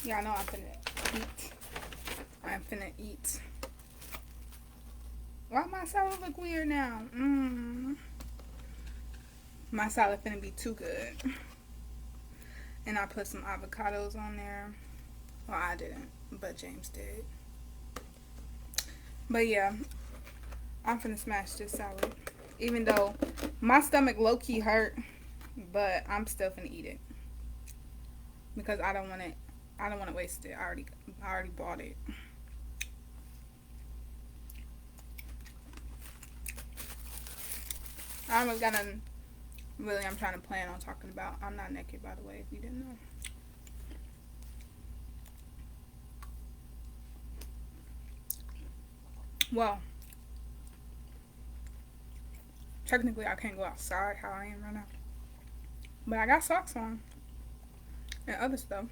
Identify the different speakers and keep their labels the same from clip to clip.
Speaker 1: Y'all know I'm finna eat. I'm finna eat. Why my salad look weird now? My salad finna be too good. And I put some avocados on there. Well, I didn't, but James did. But yeah, I'm finna smash this salad. Even though my stomach low-key hurt, but I'm still finna eat it. Because I don't want it. I don't want to waste it. I already bought it. I almost got a really I'm trying to plan on talking about. I'm not naked, by the way, if you didn't know. Well, technically I can't go outside how I am right now. But I got socks on and other stuff.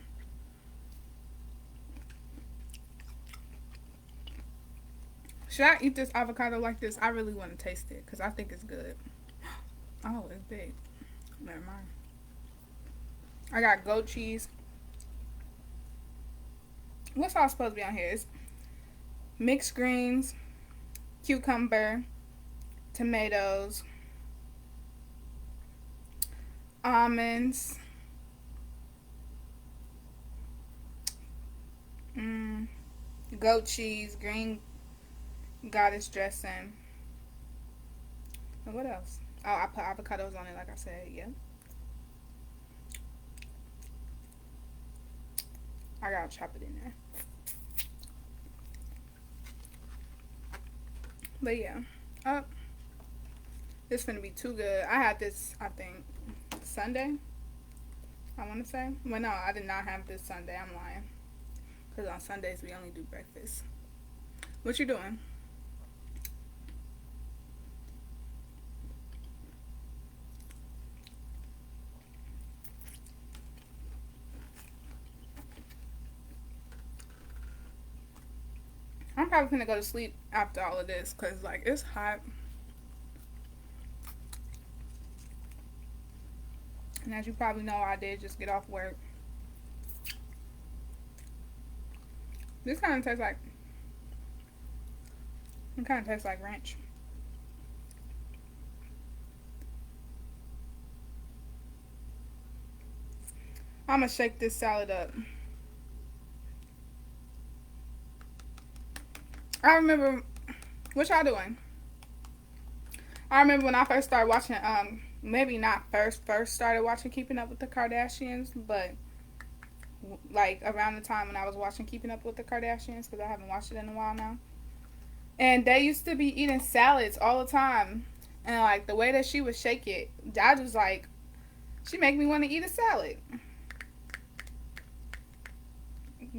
Speaker 1: Should I eat this avocado like this? I really want to taste it because I think it's good. Oh, it's big. Never mind. I got goat cheese. What's all supposed to be on here? It's mixed greens, cucumber, tomatoes, almonds, goat cheese, green goddess dressing. And what else? Oh, I put avocados on it, like I said. Yeah. I gotta chop it in there. But yeah. Oh, this finna be too good. I had this, I think, Sunday. I want to say. Well, no, I did not have this Sunday. I'm lying. Because on Sundays, we only do breakfast. What you doing? I'm probably gonna go to sleep after all of this because, like, it's hot. And as you probably know, I did just get off work. This kind of tastes like, it kind of tastes like ranch. I'm gonna shake this salad up. I remember, what y'all doing? I remember when I first started watching, maybe not first started watching Keeping Up with the Kardashians, but like around the time when I was watching Keeping Up with the Kardashians, because I haven't watched it in a while now. And they used to be eating salads all the time. And like the way that she would shake it, I was like, she make me want to eat a salad.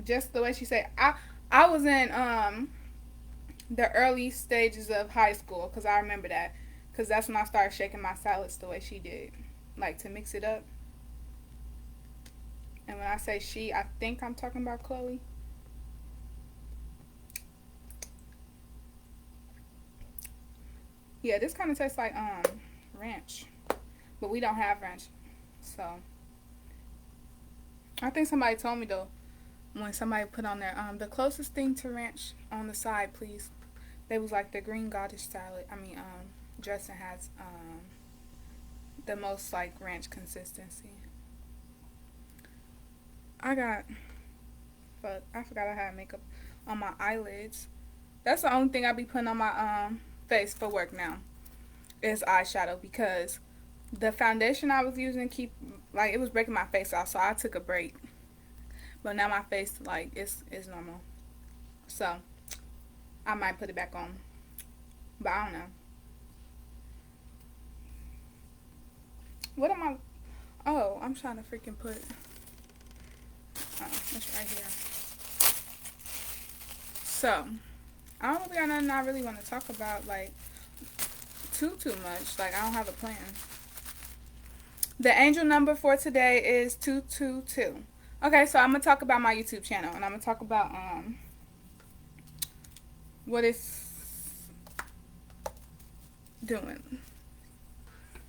Speaker 1: Just the way she said, I was in the early stages of high school, because I remember that, because that's when I started shaking my salads the way she did, like to mix it up. And when I say she, I think I'm talking about Chloe. Yeah, this kind of tastes like ranch, but we don't have ranch, so I think somebody told me though, when somebody put on there the closest thing to ranch on the side, please. They was like the green goddess salad. I mean dressing has the most like ranch consistency. I got fuck. I forgot I had makeup on my eyelids. That's the only thing I be putting on my face for work now is eyeshadow because the foundation I was using it was breaking my face off, so I took a break. But now my face like it's normal. So I might put it back on. But I don't know. What am I Oh, I'm trying to freaking put it's right here. So I don't think I got nothing I really want to talk about like too much. Like I don't have a plan. The angel number for today is 222. Okay, so I'm gonna talk about my YouTube channel and I'm gonna talk about what it's doing.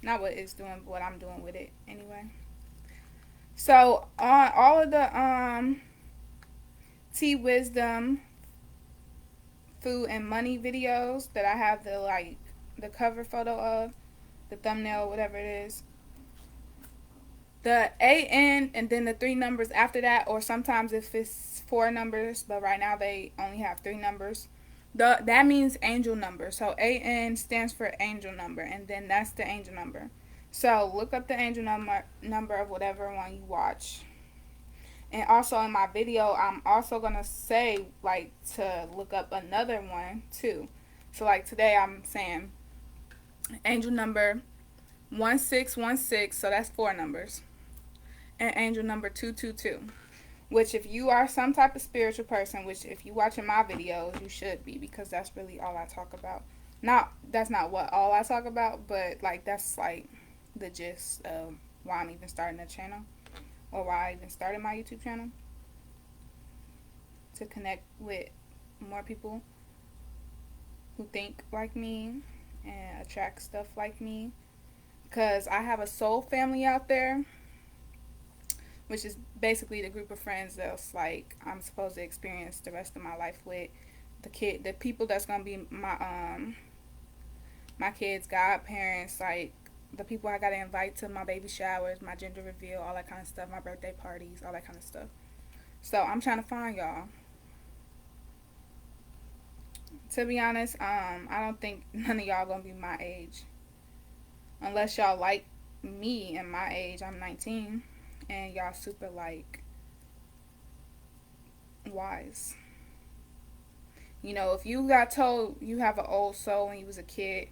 Speaker 1: Not what it's doing, but what I'm doing with it anyway. So on all of the Tea Wisdom food and money videos that I have the cover photo of, the thumbnail, whatever it is. The AN and then the 3 numbers after that, or sometimes if it's 4 numbers, but right now they only have 3 numbers. That means angel number. So AN stands for angel number, and then that's the angel number. So look up the angel number of whatever one you watch. And also in my video, I'm also gonna say like to look up another one too. So like today I'm saying angel number 1616, so that's 4 numbers, and angel number 222. Which if you are some type of spiritual person, which if you watching my videos, you should be, because that's really all I talk about. That's not what all I talk about, but like that's like the gist of why I'm even starting a channel, or why I even started my YouTube channel, to connect with more people who think like me and attract stuff like me, because I have a soul family out there, which is basically the group of friends that's like I'm supposed to experience the rest of my life with. The people that's gonna be my kids' godparents, like the people I gotta invite to my baby showers, my gender reveal, all that kind of stuff, my birthday parties, all that kind of stuff. So I'm trying to find y'all. To be honest, I don't think none of y'all gonna be my age, unless y'all like me and my age. I'm 19, and y'all super like wise. You know, if you got told you have an old soul when you was a kid,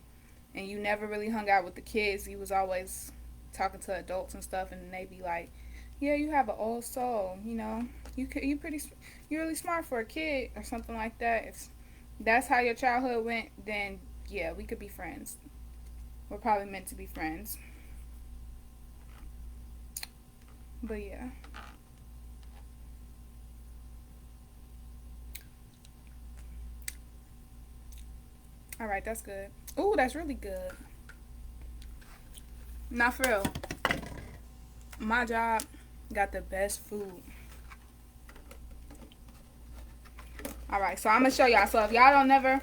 Speaker 1: and you never really hung out with the kids, you was always talking to adults and stuff, and they be like, yeah, you have an old soul, you know, you're really smart for a kid, or something like that. If that's how your childhood went, then yeah, we could be friends. We're probably meant to be friends. But yeah. Alright, that's good. Ooh, that's really good. Not for real. My job got the best food. Alright, so I'm going to show y'all. So if y'all don't never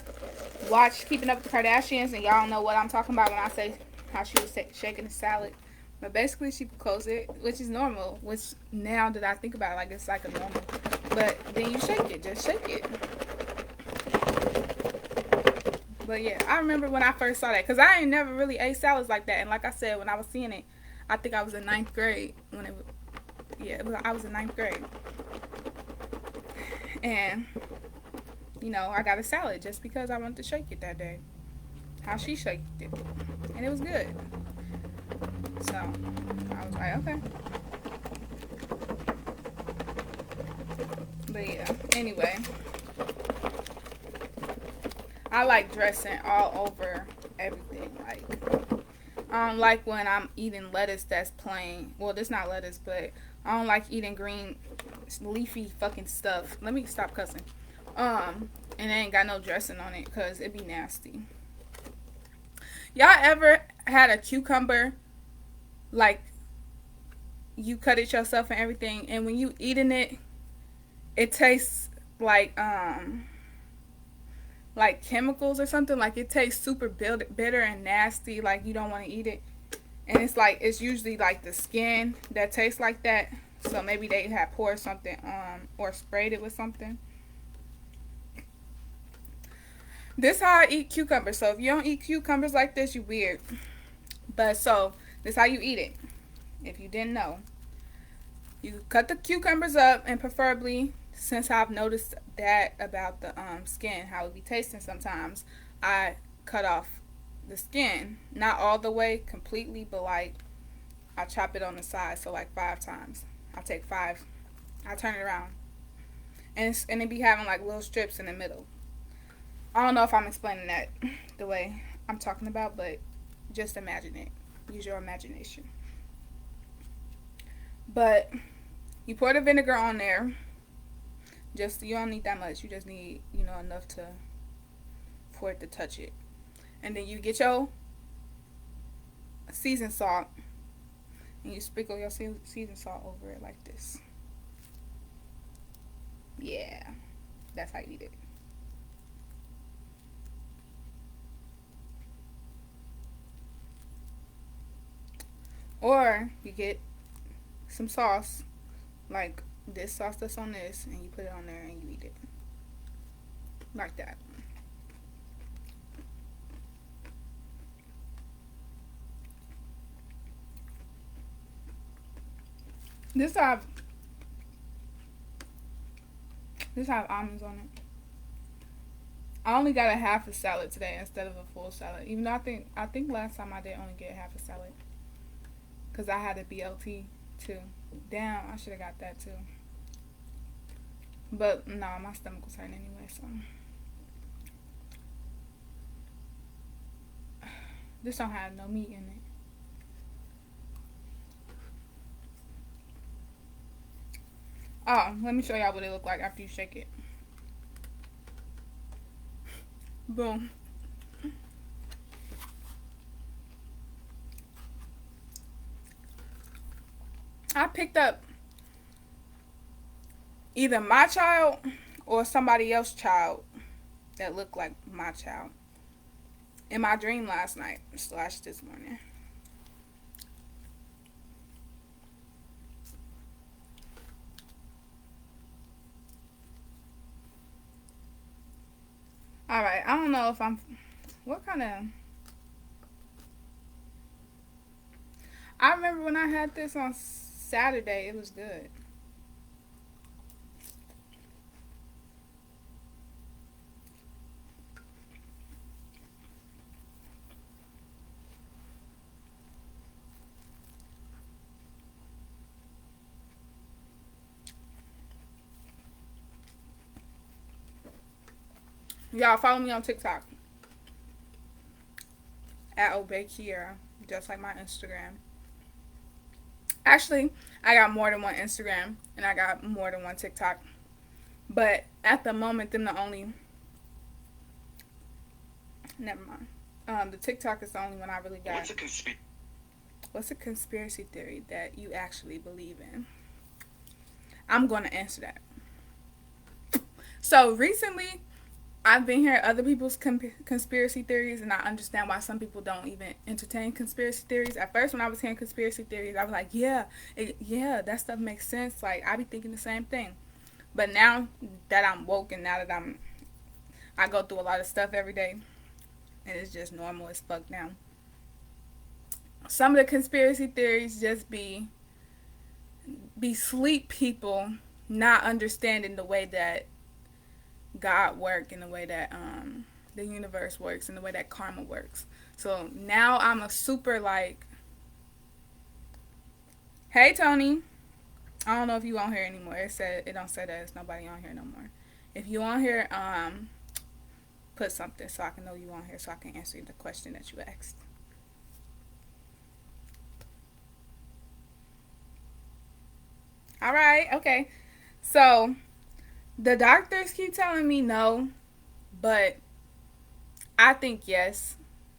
Speaker 1: watch Keeping Up with the Kardashians, and y'all don't know what I'm talking about when I say how she was shaking the salad. But basically she closed it, which is normal. Which now that I think about it, like it's like a normal. But then you shake it. Just shake it. But yeah, I remember when I first saw that, because I ain't never really ate salads like that. And like I said, when I was seeing it, I think I was in 9th grade when it was, yeah, I was in 9th grade. And you know, I got a salad just because I wanted to shake it that day. How she shaked it. And it was good. So, I was like, okay. But yeah, anyway. I like dressing all over everything. Like, I don't like when I'm eating lettuce that's plain. Well, this not lettuce, but I don't like eating green, leafy fucking stuff. Let me stop cussing. And it ain't got no dressing on it, because it be nasty. Y'all ever had a cucumber, like, you cut it yourself and everything, and when you eating it, it tastes like chemicals or something? Like, it tastes super bitter and nasty, like you don't want to eat it. And it's like, it's usually like the skin that tastes like that. So maybe they had poured something or sprayed it with something. This how I eat cucumbers. So if you don't eat cucumbers like this, you weird. But so this how you eat it. If you didn't know, you cut the cucumbers up, and preferably, since I've noticed that about the skin, how it be tasting sometimes, I cut off the skin, not all the way completely, but like I chop it on the side, so like 5 times. I take 5, I turn it around, and it be having like little strips in the middle. I don't know if I'm explaining that the way I'm talking about, but just imagine it. Use your imagination. But you pour the vinegar on there. Just, you don't need that much. You just need, you know, enough for it to touch it. And then you get your seasoned salt, and you sprinkle your seasoned salt over it like this. Yeah, that's how you eat it. Or you get some sauce, like this sauce that's on this, and you put it on there and you eat it like that. This have this have almonds on it. I only got a half a salad today instead of a full salad. Even though I think last time I did only get half a salad because I had a BLT too. Damn, I should have got that too. But no, my stomach was hurting anyway. So this don't have no meat in it. Oh, let me show y'all what it look like after you shake it. Boom. I picked up either my child or somebody else's child that looked like my child in my dream last night / this morning. All right, I don't know if I'm what kind of I remember when I had this on Saturday, it was good. Y'all follow me on TikTok at Obey Keirra, just like my Instagram. Actually, I got more than one Instagram and I got more than one TikTok. But at the moment, them the only. Never mind. The TikTok is the only one I really got. What's a conspiracy theory that you actually believe in? I'm going to answer that. So recently, I've been hearing other people's conspiracy theories, and I understand why some people don't even entertain conspiracy theories. At first, when I was hearing conspiracy theories, I was like, yeah, that stuff makes sense. Like, I be thinking the same thing. But now that I'm woke and now that I go through a lot of stuff every day, and it's just normal as fuck now. Some of the conspiracy theories just be sleep people not understanding the way that God work and the way that the universe works and the way that karma works. So now I'm a super like, hey Tony, I don't know if you on here anymore. It don't say that there's nobody on here no more. If you on here, put something so I can know you on here so I can answer the question that you asked. All right, okay. So the doctors keep telling me no, but I think yes.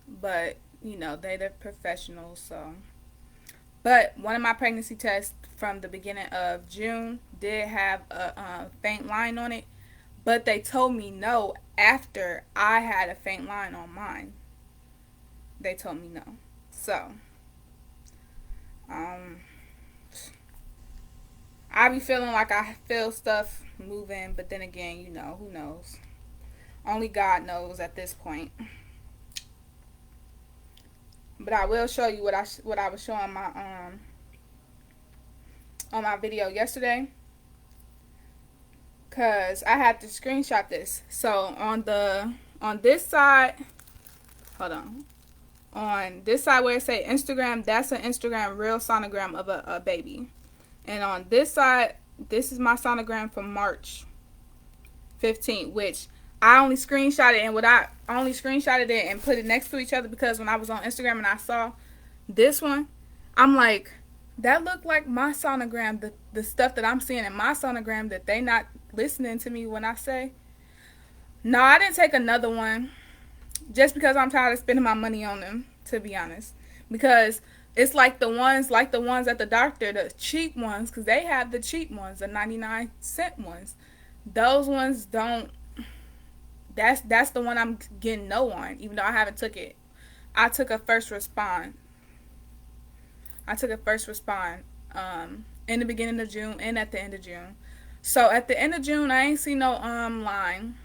Speaker 1: But, they're the professionals, so. But one of my pregnancy tests from the beginning of June did have a faint line on it. But they told me no after I had a faint line on mine. They told me no. So, I be feeling like I feel stuff moving, but then again, who knows? Only God knows at this point. But I will show you what I was showing my on my video yesterday, cause I had to screenshot this. So on this side, hold on this side where it say Instagram, that's an Instagram real sonogram of a baby. And on this side, this is my sonogram from March 15th, which I only screenshotted it and put it next to each other because when I was on Instagram and I saw this one, I'm like, that looked like my sonogram, the stuff that I'm seeing in my sonogram that they not listening to me when I say. No, I didn't take another one just because I'm tired of spending my money on them, to be honest. Because it's like the ones at the doctor, the cheap ones, because they have the cheap ones, the 99-cent ones. those ones don't. That's the one I'm getting no on, even though I haven't took it. I took a first respond. I took a first respond in the beginning of June and at the end of June. So at the end of June, I ain't see no line.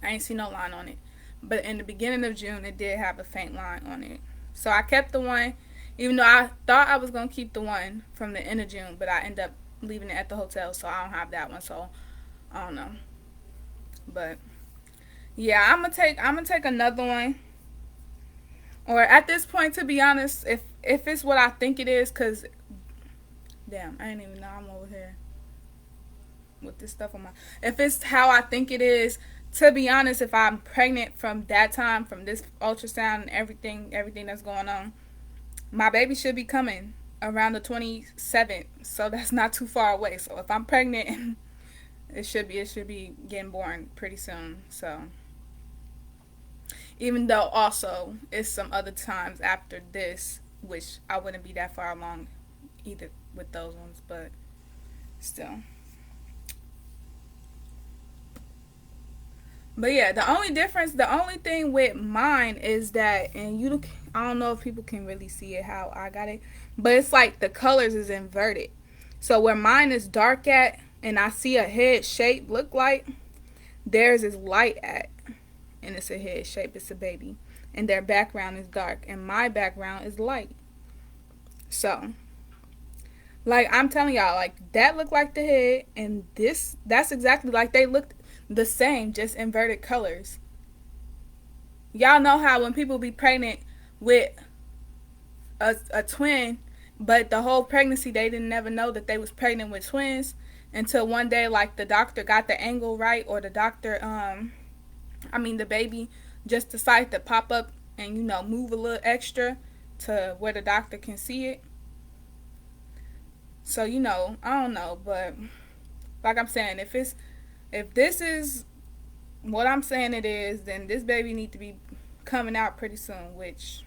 Speaker 1: I ain't see no line on it. But in the beginning of June, it did have a faint line on it. So I kept the one, even though I thought I was gonna keep the one from the end of June, but I ended up leaving it at the hotel, so I don't have that one. So I don't know. But yeah, I'm gonna take another one. Or at this point, to be honest, if it's what I think it is, cause damn, I didn't even know I'm over here with this stuff on my. If it's how I think it is, to be honest, if I'm pregnant from that time, from this ultrasound and everything that's going on, my baby should be coming around the 27th. So that's not too far away. So if I'm pregnant, it should be getting born pretty soon. So. Even though also it's some other times after this, which I wouldn't be that far along either with those ones, but still. But yeah, the only thing with mine is that, and I don't know if people can really see it how I got it, but it's like the colors is inverted. So where mine is dark at, and I see a head shape look like, theirs is light at. And it's a head shape, it's a baby, and their background is dark, and my background is light. So like I'm telling y'all, like that looked like the head, and that's exactly like they looked the same, just inverted colors. Y'all know how when people be pregnant with a twin, but the whole pregnancy they didn't never know that they was pregnant with twins until one day, like the doctor got the angle right, or the doctor the baby just decided to pop up and, move a little extra to where the doctor can see it. So, I don't know, but like I'm saying, if this is what I'm saying it is, then this baby need to be coming out pretty soon, which,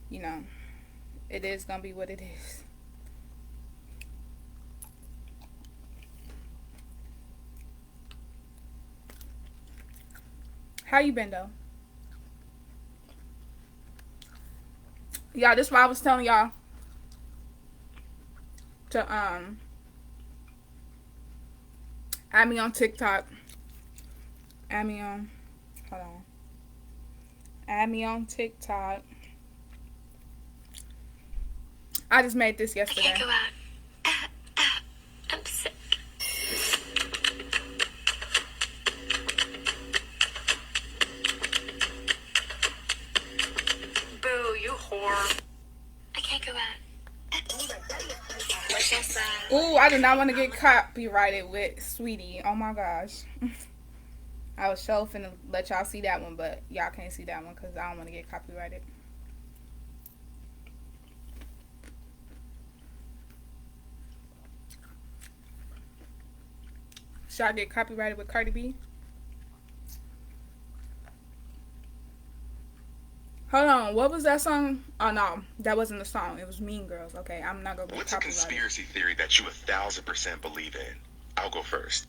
Speaker 1: it is going to be what it is. How you been though? Y'all, this is why I was telling y'all to add me on TikTok. Add me on TikTok. I just made this yesterday.
Speaker 2: I can't go out. I'm sick. I can't go out.
Speaker 1: Ooh, I do not want to get copyrighted with Sweetie. Oh my gosh. I was so finna let y'all see that one, but y'all can't see that one because I don't want to get copyrighted. Should I get copyrighted with Cardi B? Hold on, what was that song? Oh no, that wasn't the song. It was Mean Girls. Okay, I'm not gonna be
Speaker 3: What's a conspiracy theory that you 1,000% believe in? I'll go first.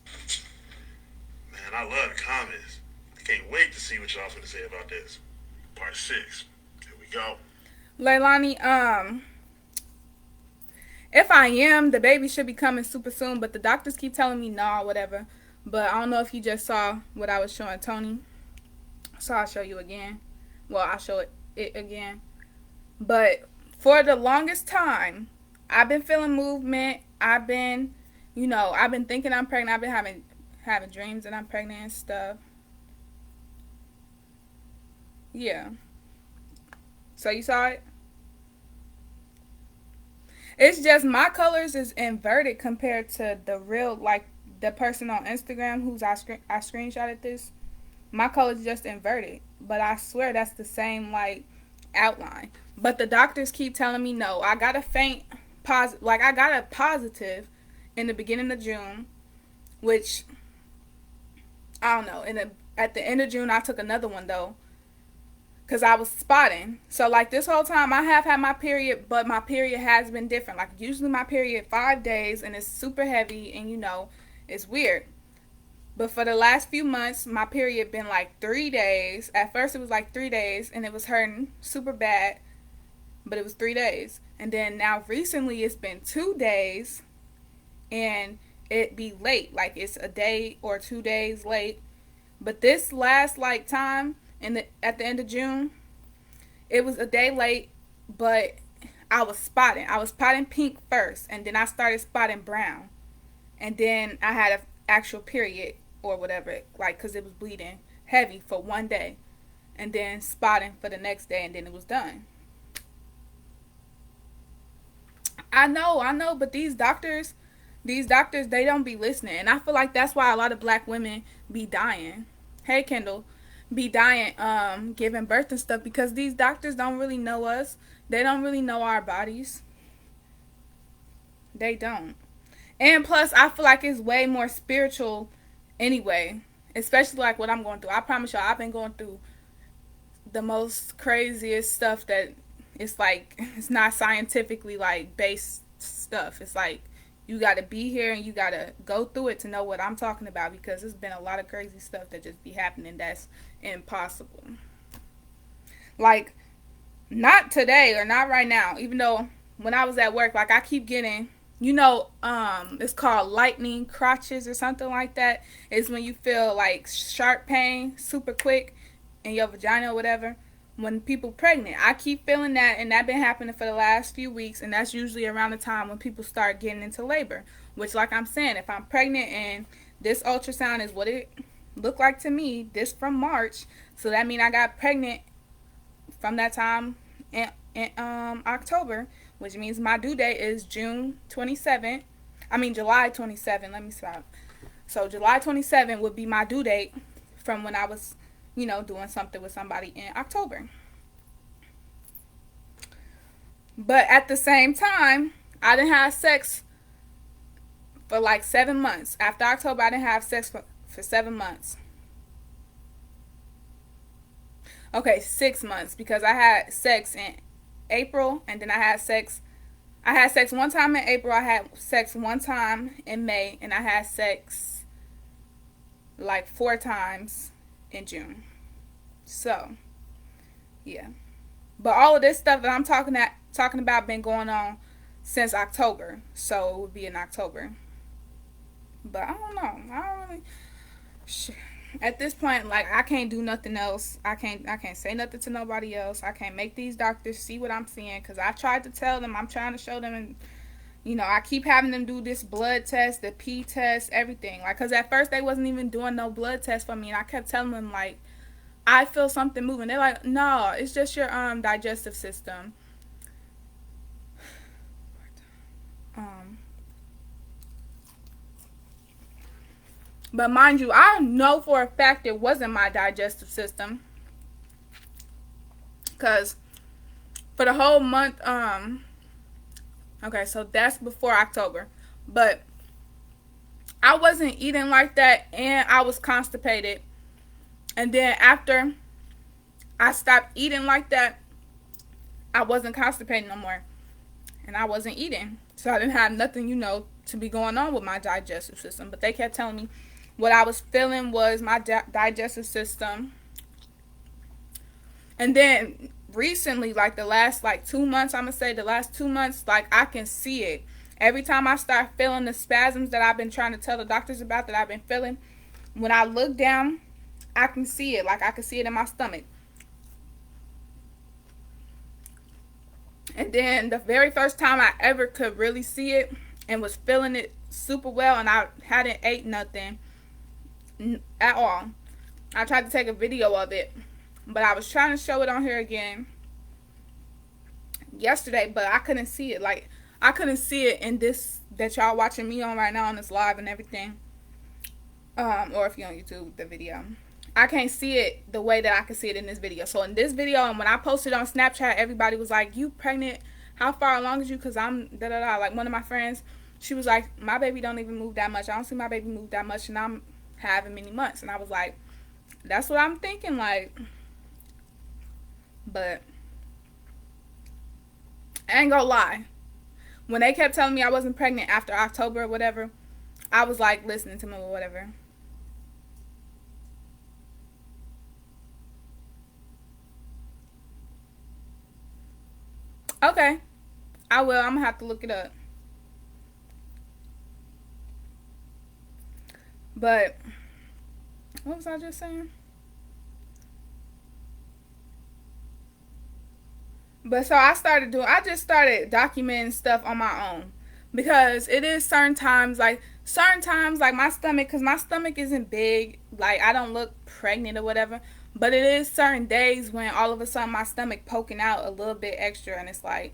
Speaker 4: Man, I love the comments. I can't wait to see what y'all finna say about this. Part 6. Here we go.
Speaker 1: Leilani, if I am, the baby should be coming super soon, but the doctors keep telling me no, whatever. But I don't know if you just saw what I was showing Tony. So I'll show you again. Well, I'll show it again. But for the longest time, I've been feeling movement. I've been thinking I'm pregnant. I've been having dreams that I'm pregnant and stuff. Yeah. So you saw it? It's just my colors is inverted compared to the real, like the person on Instagram who's I screenshotted this. My color's just inverted. But I swear that's the same, like, outline. But the doctors keep telling me no. I got a I got a positive in the beginning of June, which, I don't know. At the end of June, I took another one, though, because I was spotting. So, like, this whole time, I have had my period, but my period has been different. Like, usually my period 5 days, and it's super heavy, and, It's weird. But for the last few months, my period been like 3 days. At first it was like 3 days and it was hurting super bad, but it was 3 days. And then now recently it's been 2 days and it be late. Like it's a day or 2 days late. But this last like time at the end of June, it was a day late, but I was spotting pink first, and then I started spotting brown. And then I had an actual period or whatever, like, because it was bleeding heavy for 1 day. And then spotting for the next day, and then it was done. I know, but these doctors, they don't be listening. And I feel like that's why a lot of black women be dying. Hey, Kendall. Be dying, giving birth and stuff, because these doctors don't really know us. They don't really know our bodies. They don't. And plus, I feel like it's way more spiritual anyway. Especially like what I'm going through. I promise y'all, I've been going through the most craziest stuff that it's like, it's not scientifically like based stuff. It's like, you got to be here and you got to go through it to know what I'm talking about, because there's been a lot of crazy stuff that just be happening that's impossible. Like, not today or not right now, even though when I was at work, like I keep getting, it's called lightning crotches or something like that. It's when you feel like sharp pain super quick in your vagina or whatever. When people pregnant, I keep feeling that, and that been happening for the last few weeks, and that's usually around the time when people start getting into labor, which, like I'm saying, if I'm pregnant and this ultrasound is what it looked like to me, this from March, so that means I got pregnant from that time in October, which means my due date is July 27, let me stop. So July 27 would be my due date from when I was doing something with somebody in October. But at the same time, I didn't have sex for like 7 months. After October, I didn't have sex for 7 months. Okay, 6 months, because I had sex in April, and then I had sex one time in April, I had sex one time in May, and I had sex like 4 times in June. So, yeah. But all of this stuff that I'm talking about been going on since October. So it would be in October. But I don't know. I don't really at this point, like, I can't do nothing else. I can't say nothing to nobody else. I can't make these doctors see what I'm seeing, because I tried to tell them, I'm trying to show them, and I keep having them do this blood test, the pee test, everything. Like, because at first they wasn't even doing no blood test for me, and I kept telling them, like, I feel something moving. They're like, no, it's just your digestive system. But mind you, I know for a fact it wasn't my digestive system, because for the whole month, okay, so that's before October, but I wasn't eating like that, and I was constipated. And then after I stopped eating like that, I wasn't constipated no more, and I wasn't eating, so I didn't have nothing, to be going on with my digestive system. But they kept telling me what I was feeling was my digestive system. And then recently, like the last 2 months, I'm gonna say the last 2 months, like, I can see it. Every time I start feeling the spasms that I've been trying to tell the doctors about, that I've been feeling, when I look down, I can see it. Like, I can see it in my stomach. And then the very first time I ever could really see it and was feeling it super well, and I hadn't ate nothing at all, I tried to take a video of it, but I was trying to show it on here again yesterday, but I couldn't see it. Like, I couldn't see it in this that y'all watching me on right now on this live and everything, or if you're on YouTube, the video. I can't see it the way that I can see it in this video. So in this video, and when I posted on Snapchat, everybody was like, you pregnant? How far along is you? Because I'm da-da-da. Like, one of my friends, she was like, my baby don't even move that much. I don't see my baby move that much, and I'm having many months. And I was like, that's what I'm thinking, like. But I ain't gonna lie. When they kept telling me I wasn't pregnant after October or whatever, I was like listening to him or whatever. Okay, I will. I'm gonna have to look it up. But what was I just saying? But so I just started documenting stuff on my own. Because it is certain times, like my stomach, because my stomach isn't big, like I don't look pregnant or whatever. But it is certain days when all of a sudden my stomach poking out a little bit extra. And it's like,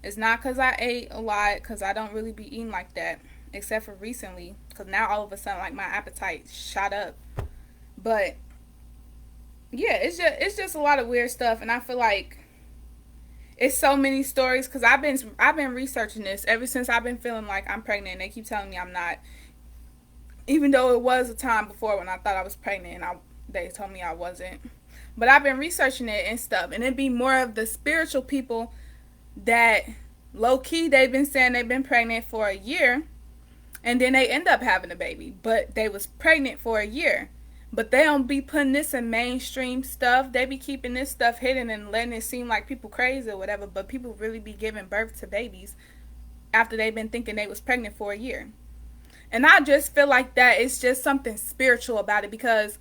Speaker 1: it's not because I ate a lot, because I don't really be eating like that. Except for recently. Because now all of a sudden, like my appetite shot up. But yeah, it's just a lot of weird stuff. And I feel like it's so many stories because I've been researching this ever since I've been feeling like I'm pregnant. And they keep telling me I'm not, even though it was a time before when I thought I was pregnant and they told me I wasn't. But I've been researching it and stuff, and it'd be more of the spiritual people that low key they've been saying they've been pregnant for a year, and then they end up having a baby, but they was pregnant for a year. But they don't be putting this in mainstream stuff. They be keeping this stuff hidden and letting it seem like people crazy or whatever. But people really be giving birth to babies after they've been thinking they was pregnant for a year. And I just feel like that it's just something spiritual about it. Because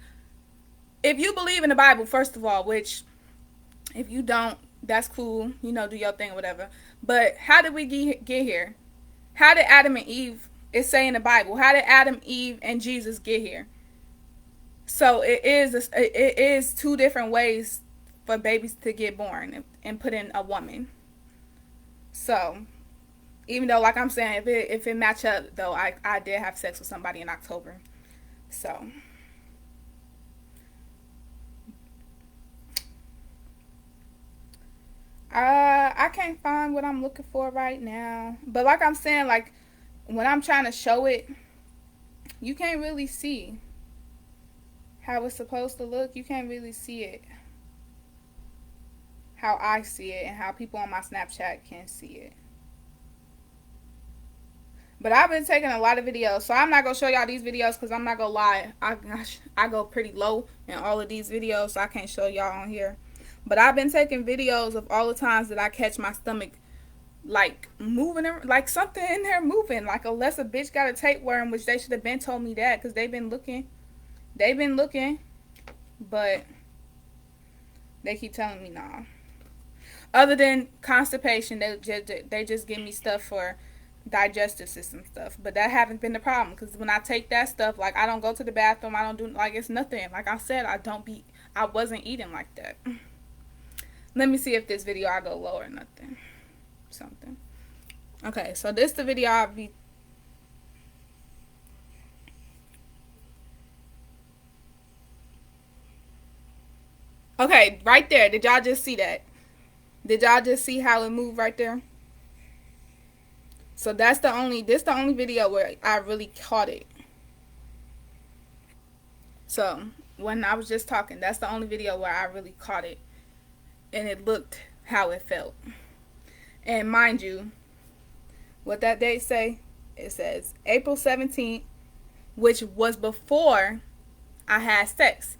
Speaker 1: if you believe in the Bible, first of all, which if you don't, that's cool. You know, do your thing or whatever. But how did we get here? How did Adam and Eve, it say in the Bible, how did Adam, Eve, and Jesus get here? So it is two different ways for babies to get born and put in a woman. So even though, like I'm saying, if it match up, though, I did have sex with somebody in October. So I can't find what I'm looking for right now. But like I'm saying, like when I'm trying to show it, you can't really see how it's supposed to look. You can't really see it how I see it and how people on my Snapchat can see it. But I've been taking a lot of videos, so I'm not going to show y'all these videos because I'm not going to lie. I go pretty low in all of these videos, so I can't show y'all on here. But I've been taking videos of all the times that I catch my stomach like moving, like something in there moving. Like unless a bitch got a tapeworm, which they should have been told me that because they've been looking. But they keep telling me nah. Other than constipation, they just give me stuff for digestive system stuff. But that haven't been the problem because when I take that stuff, like I don't go to the bathroom. I don't do, like, it's nothing. Like I said, I wasn't eating like that. Let me see if this video I go low or nothing. Something. Okay, so this the video I'll be. Okay, right there. Did y'all just see that? Did y'all just see how it moved right there? So this the only video where I really caught it. So when I was just talking, that's the only video where I really caught it. And it looked how it felt. And mind you, what that date say? It says April 17th, which was before I had sex.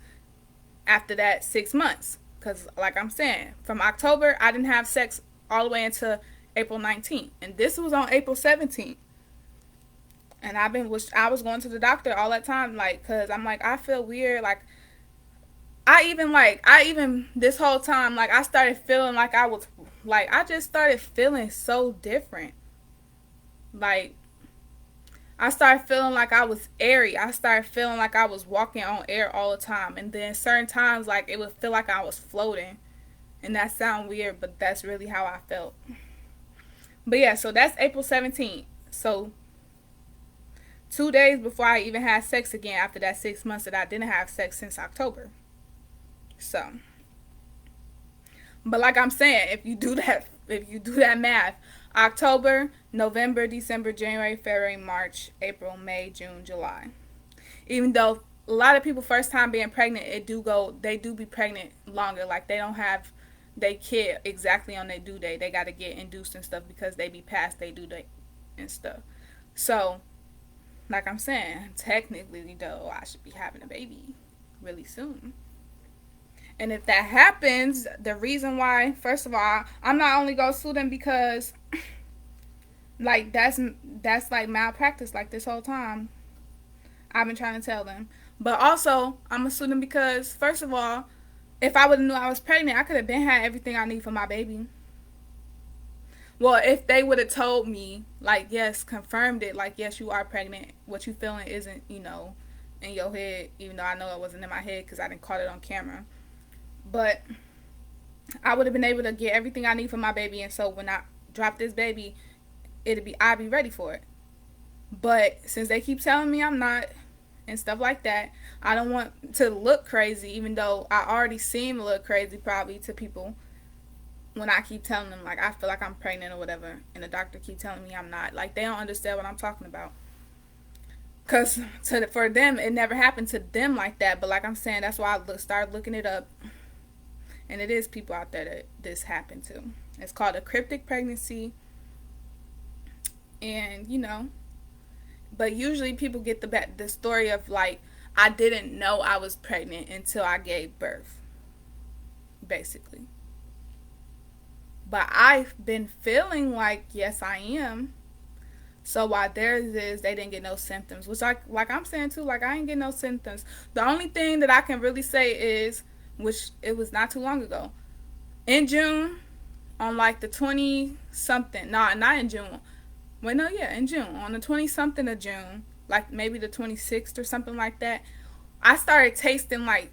Speaker 1: After that 6 months, because like I'm saying, from October I didn't have sex all the way until April 19th, and this was on April 17th. And I was going to the doctor all that time, like, because I'm like, I feel weird. Like I even this whole time, like I started feeling like I just started feeling so different. Like I started feeling like I was airy. I started feeling like I was walking on air all the time. And then certain times, like, it would feel like I was floating. And that sounds weird, but that's really how I felt. But yeah, so that's April 17th. So 2 days before I even had sex again after that 6 months that I didn't have sex since October. So. But like I'm saying, if you do that math, October, November, December, January, February, March, April, May, June, July. Even though a lot of people first time being pregnant, they do be pregnant longer. Like they don't have their kid exactly on their due date. They got to get induced and stuff because they be past their due date and stuff. So like I'm saying, technically though, I should be having a baby really soon. And if that happens, the reason why, first of all, I'm not only gonna sue them because like that's like malpractice like this whole time. I've been trying to tell them. But also, I'm gonna sue them because first of all, if I would have knew I was pregnant, I could have been had everything I need for my baby. Well, if they would have told me, like, yes, confirmed it, like, yes, you are pregnant. What you feeling isn't, in your head, even though I know it wasn't in my head because I didn't caught it on camera. But I would have been able to get everything I need for my baby, and so when I drop this baby, I'd be ready for it. But since they keep telling me I'm not, and stuff like that, I don't want to look crazy, even though I already seem a little crazy probably to people. When I keep telling them, like, I feel like I'm pregnant or whatever, and the doctor keep telling me I'm not. Like, they don't understand what I'm talking about. Because for them, it never happened to them like that. But like I'm saying, that's why I started looking it up. And it is people out there that this happened to. It's called a cryptic pregnancy. And, but usually people get the story of, like, I didn't know I was pregnant until I gave birth. Basically. But I've been feeling like, yes, I am. So while theirs is, they didn't get no symptoms. Which, like I'm saying, too, like, I ain't get no symptoms. The only thing that I can really say is, which it was not too long ago, in June, on, like, the 20-something. Not in June. Wait, no, yeah, in June. On the 20-something of June, like, maybe the 26th or something like that, I started tasting, like,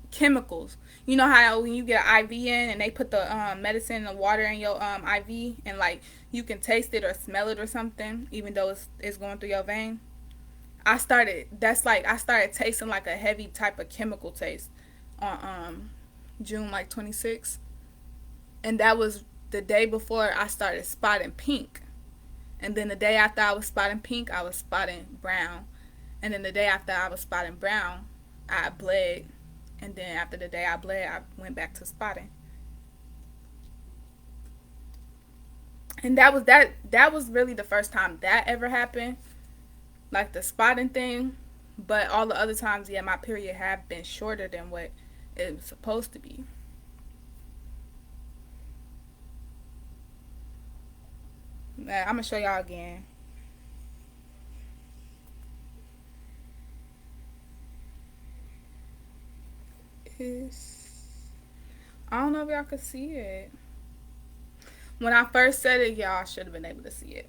Speaker 1: chemicals. You know how when you get an IV in and they put the medicine and the water in your IV and like you can taste it or smell it or something even though it's going through your vein. I started tasting like a heavy type of chemical taste on June like 26th. And that was the day before I started spotting pink. And then the day after I was spotting pink, I was spotting brown. And then the day after I was spotting brown, I bled. And then after the day I bled, I went back to spotting. And that was really the first time that ever happened. Like the spotting thing. But all the other times, yeah, my period have been shorter than what it was supposed to be. I'm going to show y'all again. I don't know if y'all could see it. When I first said it, y'all should have been able to see it.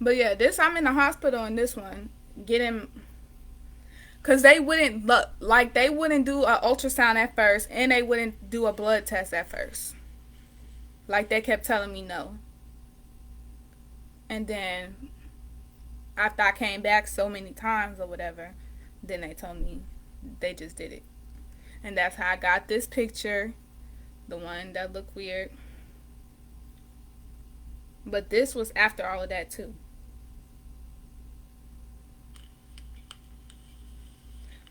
Speaker 1: But yeah, I'm in the hospital in this one getting, because they wouldn't look, like they wouldn't do an ultrasound at first and they wouldn't do a blood test at first. Like they kept telling me no. And then after I came back so many times or whatever, then they told me they just did it. And that's how I got this picture. The one that looked weird. But this was after all of that too.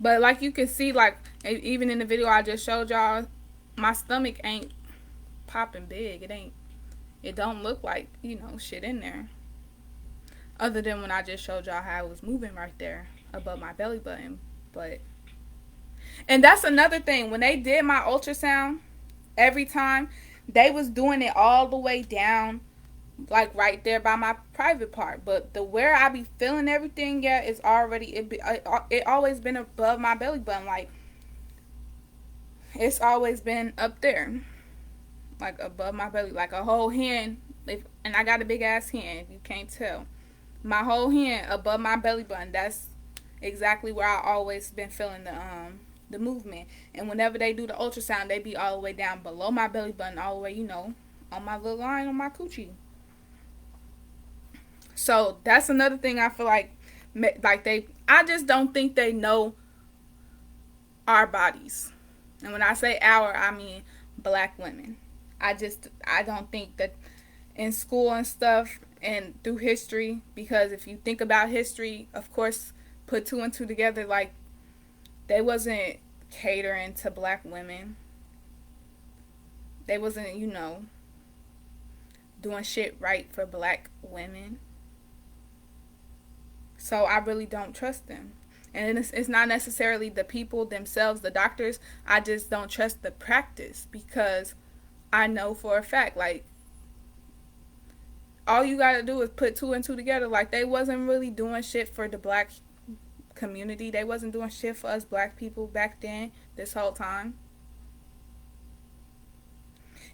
Speaker 1: But like you can see, like even in the video I just showed y'all, my stomach ain't popping big. It don't look like, shit in there. Other than when I just showed y'all how it was moving right there above my belly button. And that's another thing. When they did my ultrasound, every time, they was doing it all the way down, like right there by my private part. But where I be feeling everything at is already, it always been above my belly button. Like, it's always been up there. Like above my belly. Like a whole hand. And I got a big ass hand, if you can't tell. My whole hand above my belly button. That's exactly where I always been feeling the movement. And whenever they do the ultrasound, they be all the way down below my belly button, all the way, on my little line on my coochie. So that's another thing I feel like I just don't think they know our bodies. And when I say our, I mean black women. I don't think that in school and stuff and through history, because if you think about history, of course, put two and two together, like they wasn't catering to black women. They wasn't, doing shit right for black women. So I really don't trust them. And it's not necessarily the people themselves, the doctors. I just don't trust the practice because I know for a fact, like, all you gotta do is put two and two together. Like, they wasn't really doing shit for the black community. They wasn't doing shit for us black people back then, this whole time.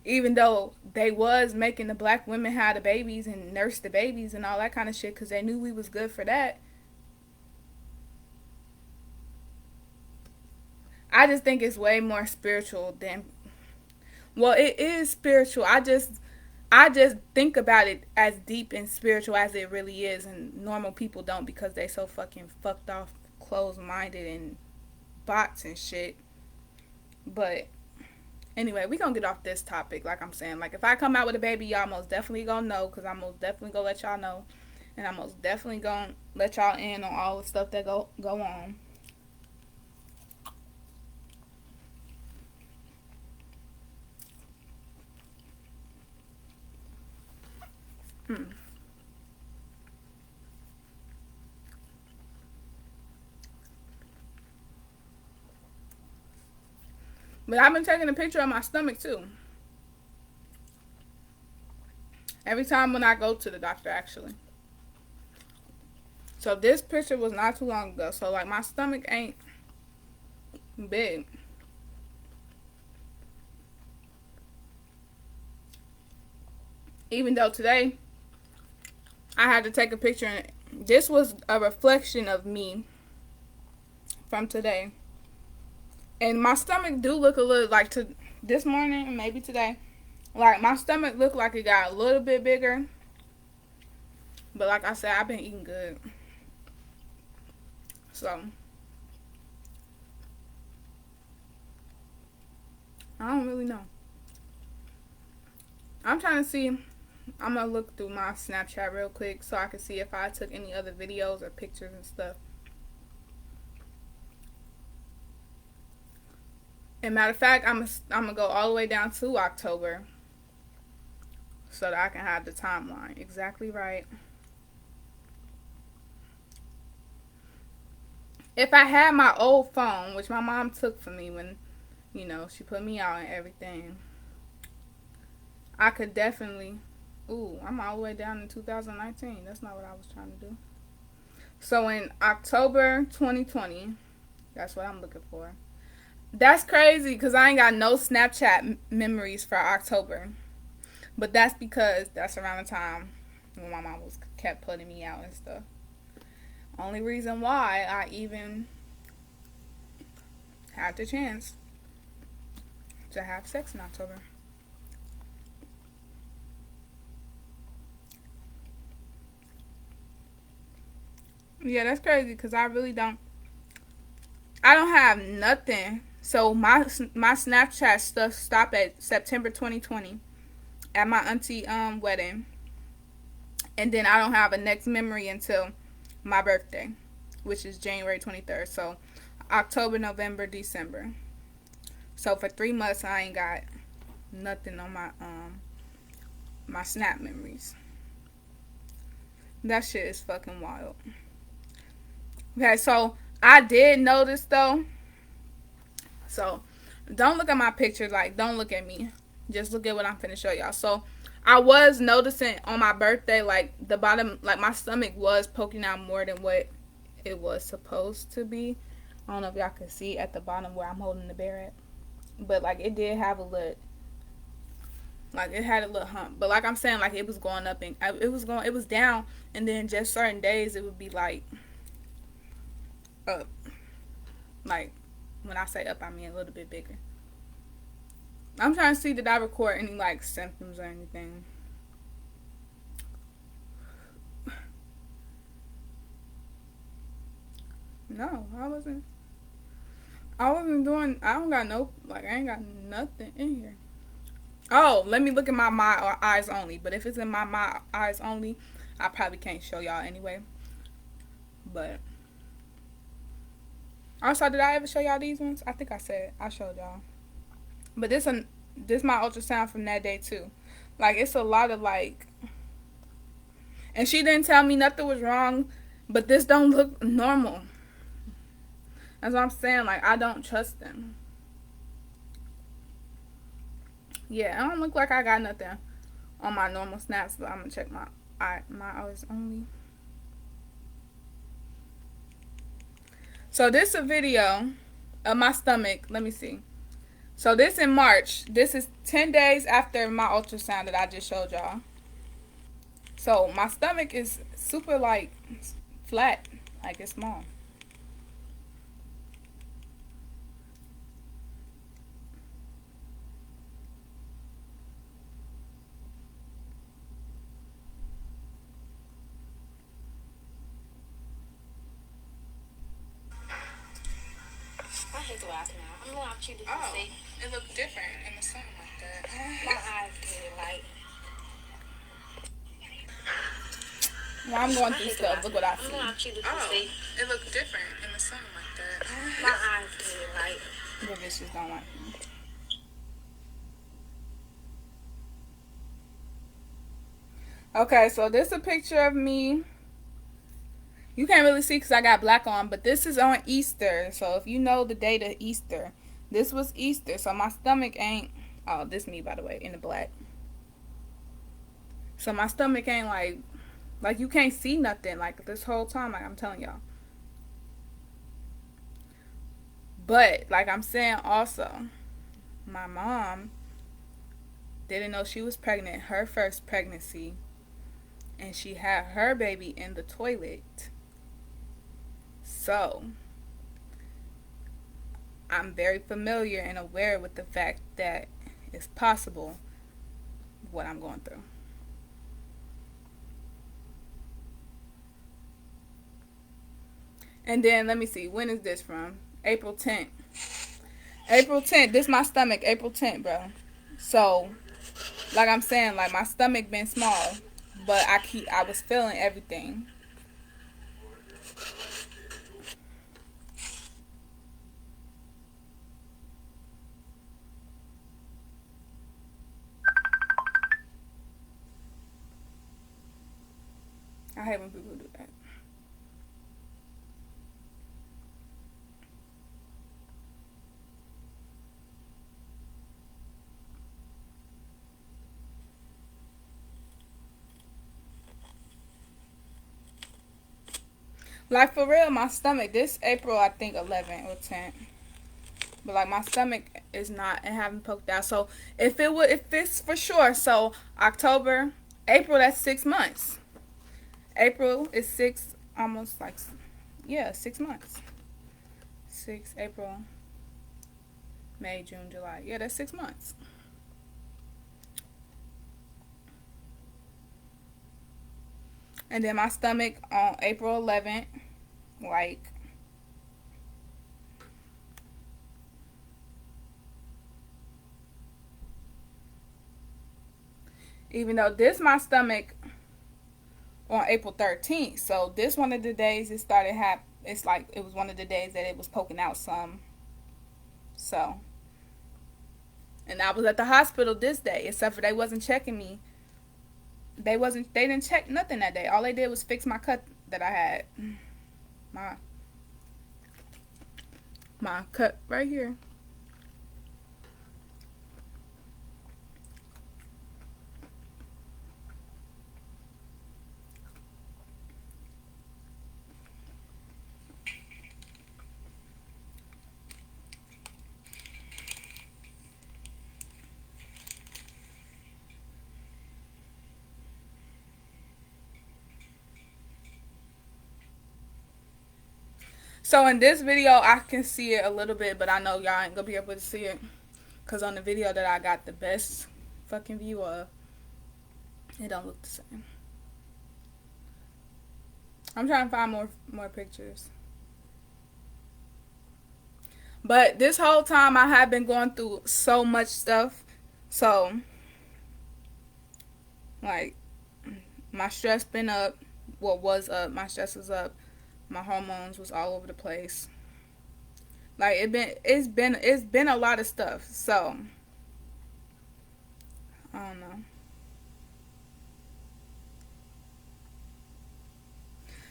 Speaker 1: Even though they was making the black women have the babies and nurse the babies and all that kind of shit because they knew we was good for that. I just think it's way more spiritual than... Well, it is spiritual. I just think about it as deep and spiritual as it really is, and normal people don't because they so fucking fucked off, closed-minded, and bots and shit. But anyway, we gonna get off this topic. Like I'm saying, like, if I come out with a baby, y'all most definitely gonna know, because I'm most definitely gonna let y'all know, and I'm most definitely gonna let y'all in on all the stuff that go on. But I've been taking a picture of my stomach too. Every time when I go to the doctor, actually. So this picture was not too long ago. So, like, my stomach ain't big. Even though today I had to take a picture, and this was a reflection of me from today. And my stomach do look a little, like, to this morning and maybe today, like, my stomach looked like it got a little bit bigger. But like I said, I've been eating good. So I don't really know. I'm trying to see. I'm going to look through my Snapchat real quick so I can see if I took any other videos or pictures and stuff. And matter of fact, I'm going to go all the way down to October so that I can have the timeline. Exactly right. If I had my old phone, which my mom took from me when, you know, she put me out and everything, I could definitely... Ooh, I'm all the way down in 2019. That's not what I was trying to do. So in October 2020, that's what I'm looking for. That's crazy because I ain't got no Snapchat memories for October. But that's because that's around the time when my mom kept putting me out and stuff. Only reason why I even had the chance to have sex in October. Yeah, that's crazy because I really don't. I don't have nothing. So my Snapchat stuff stopped at September 2020 at my auntie wedding, and then I don't have a next memory until my birthday, which is January 23rd. So October, November, December. So for 3 months I ain't got nothing on my my Snap memories. That shit is fucking wild. Okay, so I did notice though. So don't look at my pictures, like, don't look at me. Just look at what I'm finna show y'all. So I was noticing on my birthday, like, the bottom, like, my stomach was poking out more than what it was supposed to be. I don't know if y'all can see at the bottom where I'm holding the bear at. But, like, it did have a little, like, it had a little hump. But like I'm saying, like, it was going up and it was down. And then just certain days it would be, like, up. Like, when I say up, I mean a little bit bigger. I'm trying to see, did I record any, like, symptoms or anything? No, I wasn't doing, I don't got no, like, I ain't got nothing in here. Oh, let me look at my eyes only. But if it's in my eyes only, I probably can't show y'all anyway. But also, did I ever show y'all these ones? I think I showed y'all. But this my ultrasound from that day too. Like, it's a lot of, like... And she didn't tell me nothing was wrong, but this don't look normal. That's what I'm saying. Like, I don't trust them. Yeah, I don't look like I got nothing on my normal snaps, but I'm gonna check my eyes only. So this is a video of my stomach. Let me see. So this in March. This is 10 days after my ultrasound that I just showed y'all. So my stomach is super, like, flat. Like, it's small.
Speaker 2: I hate to laugh now. I'm gonna want you to see.
Speaker 1: It looks different in the sun like that.
Speaker 2: My eyes get like.
Speaker 1: Well, I'm going through stuff. Look what I
Speaker 2: I'm
Speaker 1: see.
Speaker 2: gonna want you to see.
Speaker 1: It looks different in the sun like that.
Speaker 2: My eyes get like.
Speaker 1: The bitches don't like me. Okay, so this is a picture of me. You can't really see because I got black on, but this is on Easter. So if you know the date of Easter, this was Easter. So my stomach ain't... Oh, this me, by the way, in the black. So my stomach ain't like you can't see nothing like this whole time, like I'm telling y'all. But like I'm saying also, my mom didn't know she was pregnant, her first pregnancy, and she had her baby in the toilet. So I'm very familiar and aware with the fact that it's possible what I'm going through. And then let me see, when is this from? April 10th. April 10th. This is my stomach, April 10th, bro. So like I'm saying, like my stomach been small, but I was feeling everything. I hate when people do that. Like, for real, my stomach, this April, I think 11 or 10. But like my stomach is not, and haven't poked out. So if it's for sure, so October, April, that's 6 months. April is 6, almost like, yeah, 6 months. 6, April, May, June, July. Yeah, that's 6 months. And then my stomach on April 11th, like, even though this my stomach on April 13th. So this one of the days it started it's like it was one of the days that it was poking out some. So, and I was at the hospital this day, except for they wasn't checking me. They didn't check nothing that day. All they did was fix my cut that I had. My cut right here. So in this video, I can see it a little bit, but I know y'all ain't gonna be able to see it. Because on the video that I got the best fucking view of, it don't look the same. I'm trying to find more pictures. But this whole time, I have been going through so much stuff. So, like, my stress been up. What was up. My stress was up. My hormones was all over the place. Like it's been a lot of stuff. So I don't know.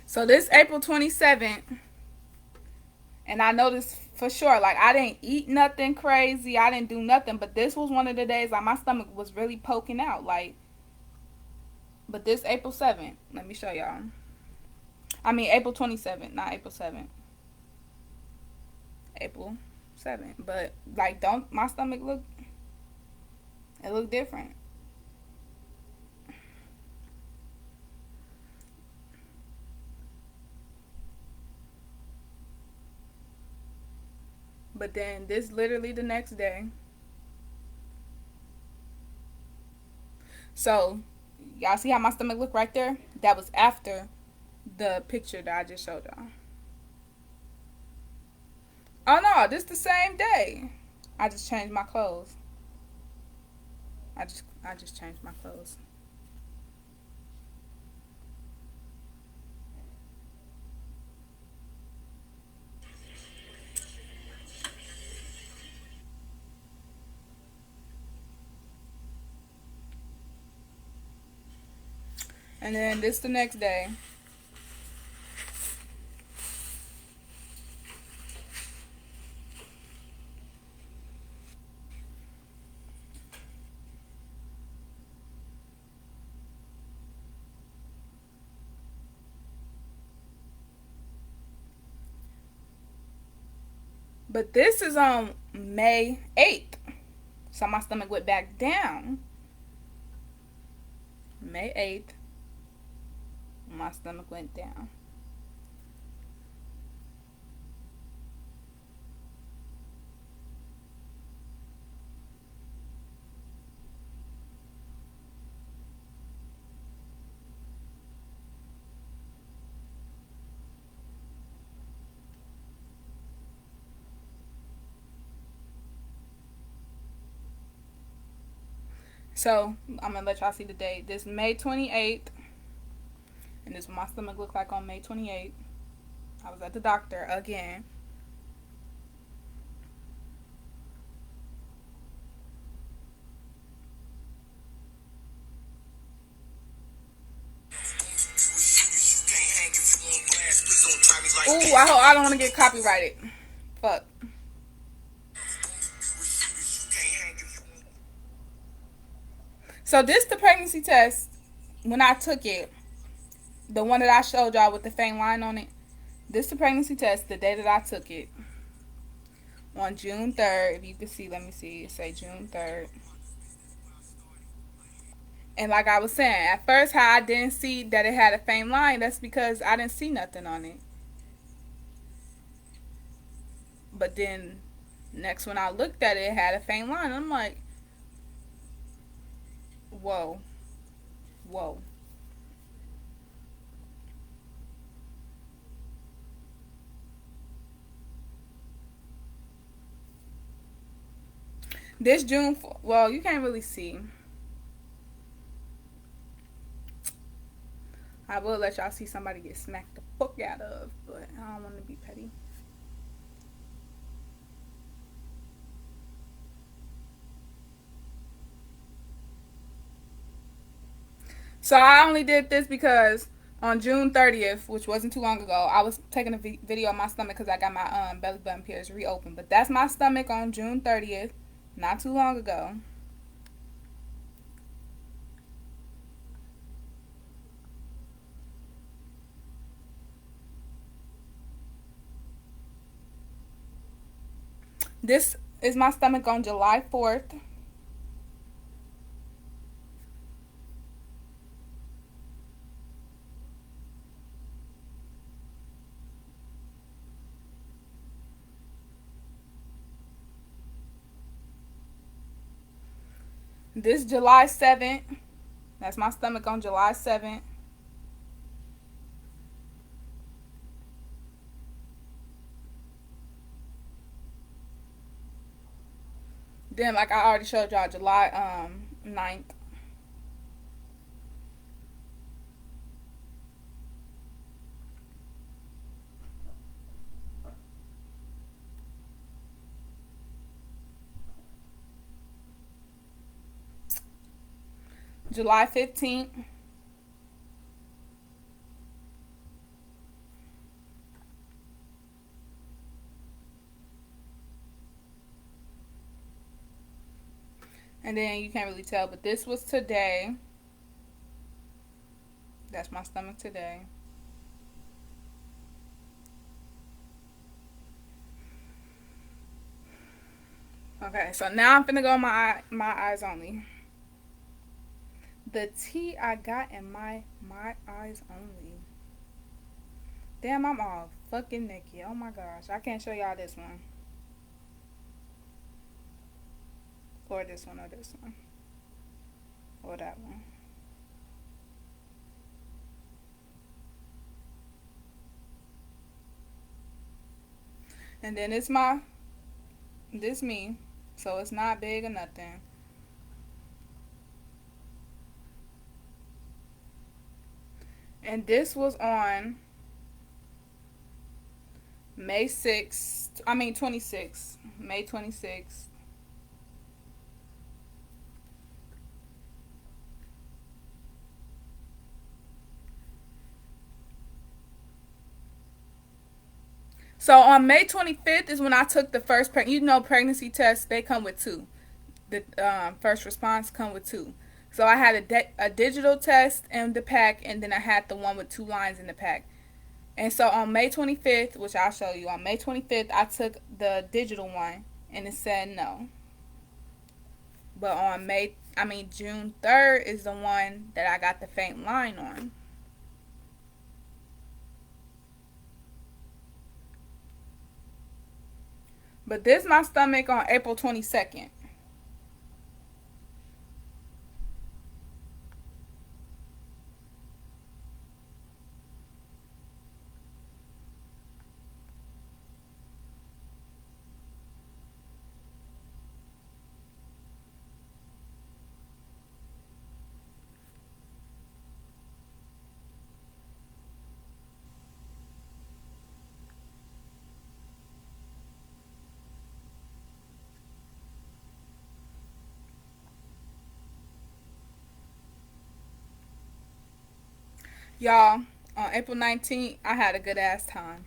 Speaker 1: So this April 27th, and I know this for sure. Like, I didn't eat nothing crazy. I didn't do nothing. But this was one of the days, like, my stomach was really poking out. Like, but this April 7th, let me show y'all. I mean, April 27th, not April 7th. April 7th. But, like, don't, my stomach look, it looked different. But then this literally the next day. So, y'all see how my stomach looked right there? That was after the picture that I just showed y'all. Oh no, this the same day. I just changed my clothes. I just changed my clothes. And then this the next day. But this is on May 8th. So my stomach went back down. May 8th. My stomach went down. So I'm gonna let y'all see the date. This May 28th. And this is what my stomach looked like on May 28th. I was at the doctor again. Ooh, I hope I don't want to get copyrighted. Fuck. So this the pregnancy test. When I took it, the one that I showed y'all with the faint line on it. This the pregnancy test. The day that I took it, on June 3rd. If you can see, let me see. It say June 3rd. And like I was saying, at first how I didn't see that it had a faint line, that's because I didn't see nothing on it. But then next when I looked at it, it had a faint line. I'm like, whoa. Whoa. This June, well, you can't really see. I will let y'all see somebody get smacked the fuck out of, but I don't want to be petty. So I only did this because on June 30th, which wasn't too long ago, I was taking a video of my stomach because I got my belly button pierced reopened. But that's my stomach on June 30th, not too long ago. This is my stomach on July 4th. This July 7th. That's my stomach on July 7th. Then, like I already showed y'all, July 9th. July 15th. And then you can't really tell, but this was today. That's my stomach today. Okay, so now I'm finna go my eyes only. The tea I got in my eyes only. Damn, I'm all fucking naked. Oh my gosh, I can't show y'all this one. Or this one, or this one. Or that one. And then it's this me. So it's not big or nothing. And this was on May 6th. I mean 26th. May 26th. So on May 25th is when I took the first pregnancy tests, they come with two. The first response come with two. So I had a digital test in the pack, and then I had the one with 2 lines in the pack. And so on May 25th, which I'll show you, on May 25th, I took the digital one, and it said no. But on June 3rd is the one that I got the faint line on. But this my stomach on April 22nd. Y'all, on April 19th, I had a good ass time.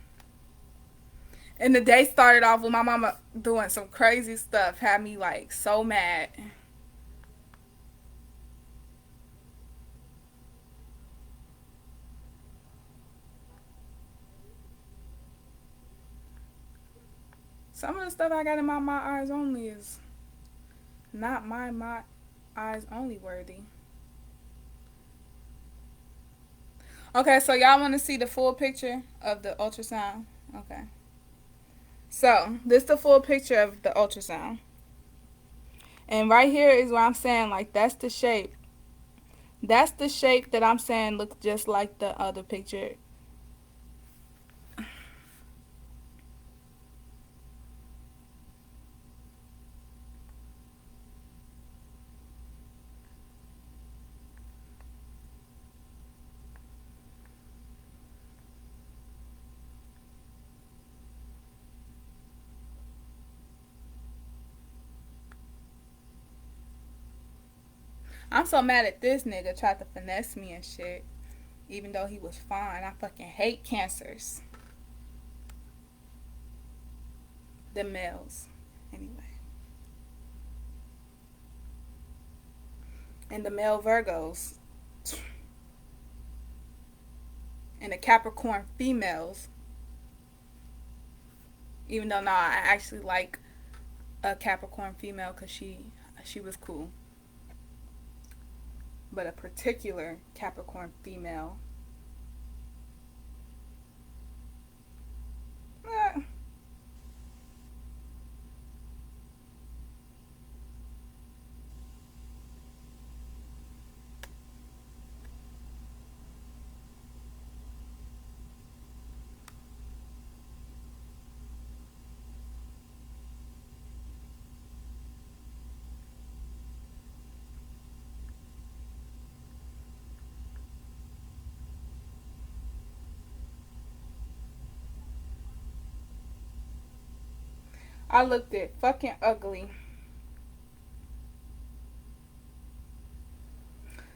Speaker 1: And the day started off with my mama doing some crazy stuff. Had me like so mad. Some of the stuff I got in my eyes only is not my eyes only worthy. Okay, so y'all want to see the full picture of the ultrasound? Okay. So, this is the full picture of the ultrasound. And right here is where I'm saying, like, that's the shape. That's the shape that I'm saying looks just like the other picture. I'm so mad at this nigga tried to finesse me and shit. Even though he was fine. I fucking hate cancers. The males. Anyway. And the male Virgos. And the Capricorn females. Even though, I actually like a Capricorn female because she was cool. But a particular Capricorn female. I looked at fucking ugly.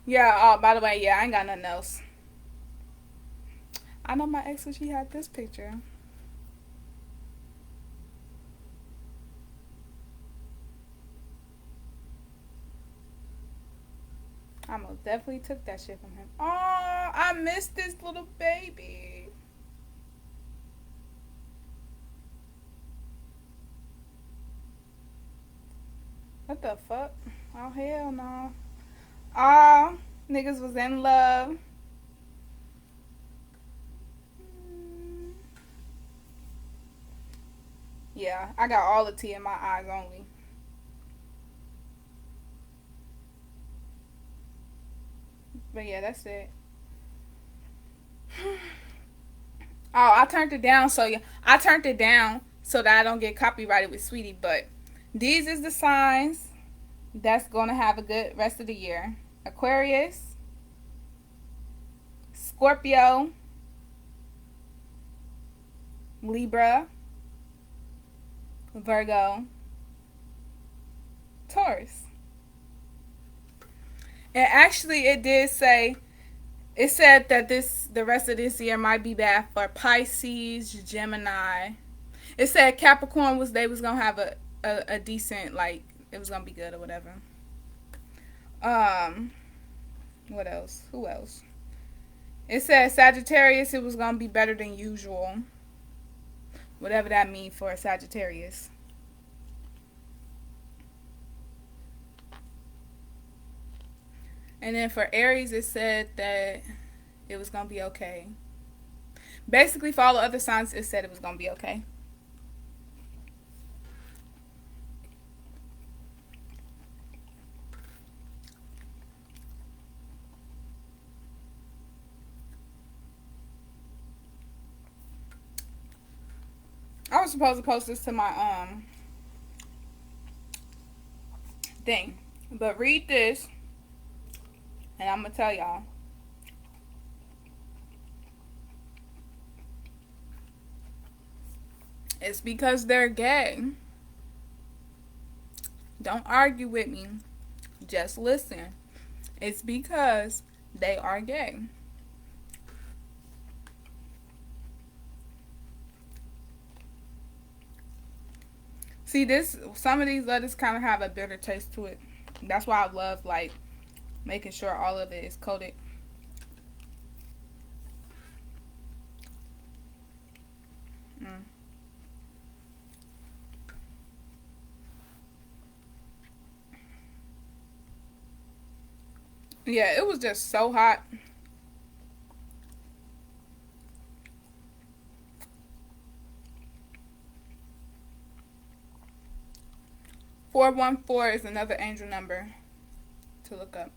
Speaker 1: Yeah, by the way, yeah, I ain't got nothing else. I know my ex when she had this picture. I most definitely took that shit from him. Oh, I missed this little baby. What the fuck? Oh, hell no. Oh, niggas was in love. Yeah, I got all the tea in my eyes only. But yeah, that's it. Oh, I turned it down so that I don't get copyrighted with Sweetie. But these is the signs that's gonna have a good rest of the year: Aquarius, Scorpio, Libra, Virgo, Taurus. And actually, it said that the rest of this year might be bad for Pisces, Gemini. It said Capricorn they was gonna have a decent, like, it was gonna be good or whatever. What else? Who else? It said Sagittarius, it was gonna be better than usual. Whatever that means for a Sagittarius. And then for Aries, it said that it was gonna be okay. Basically, for all the other signs, it said it was gonna be okay. I was supposed to post this to my thing, but read this, and I'm gonna tell y'all. It's because they're gay. Don't argue with me. Just listen. It's because they are gay. See, some of these letters kind of have a bitter taste to it. That's why I love, like, making sure all of it is coded. Yeah, it was just so hot. "414" is another angel number to look up.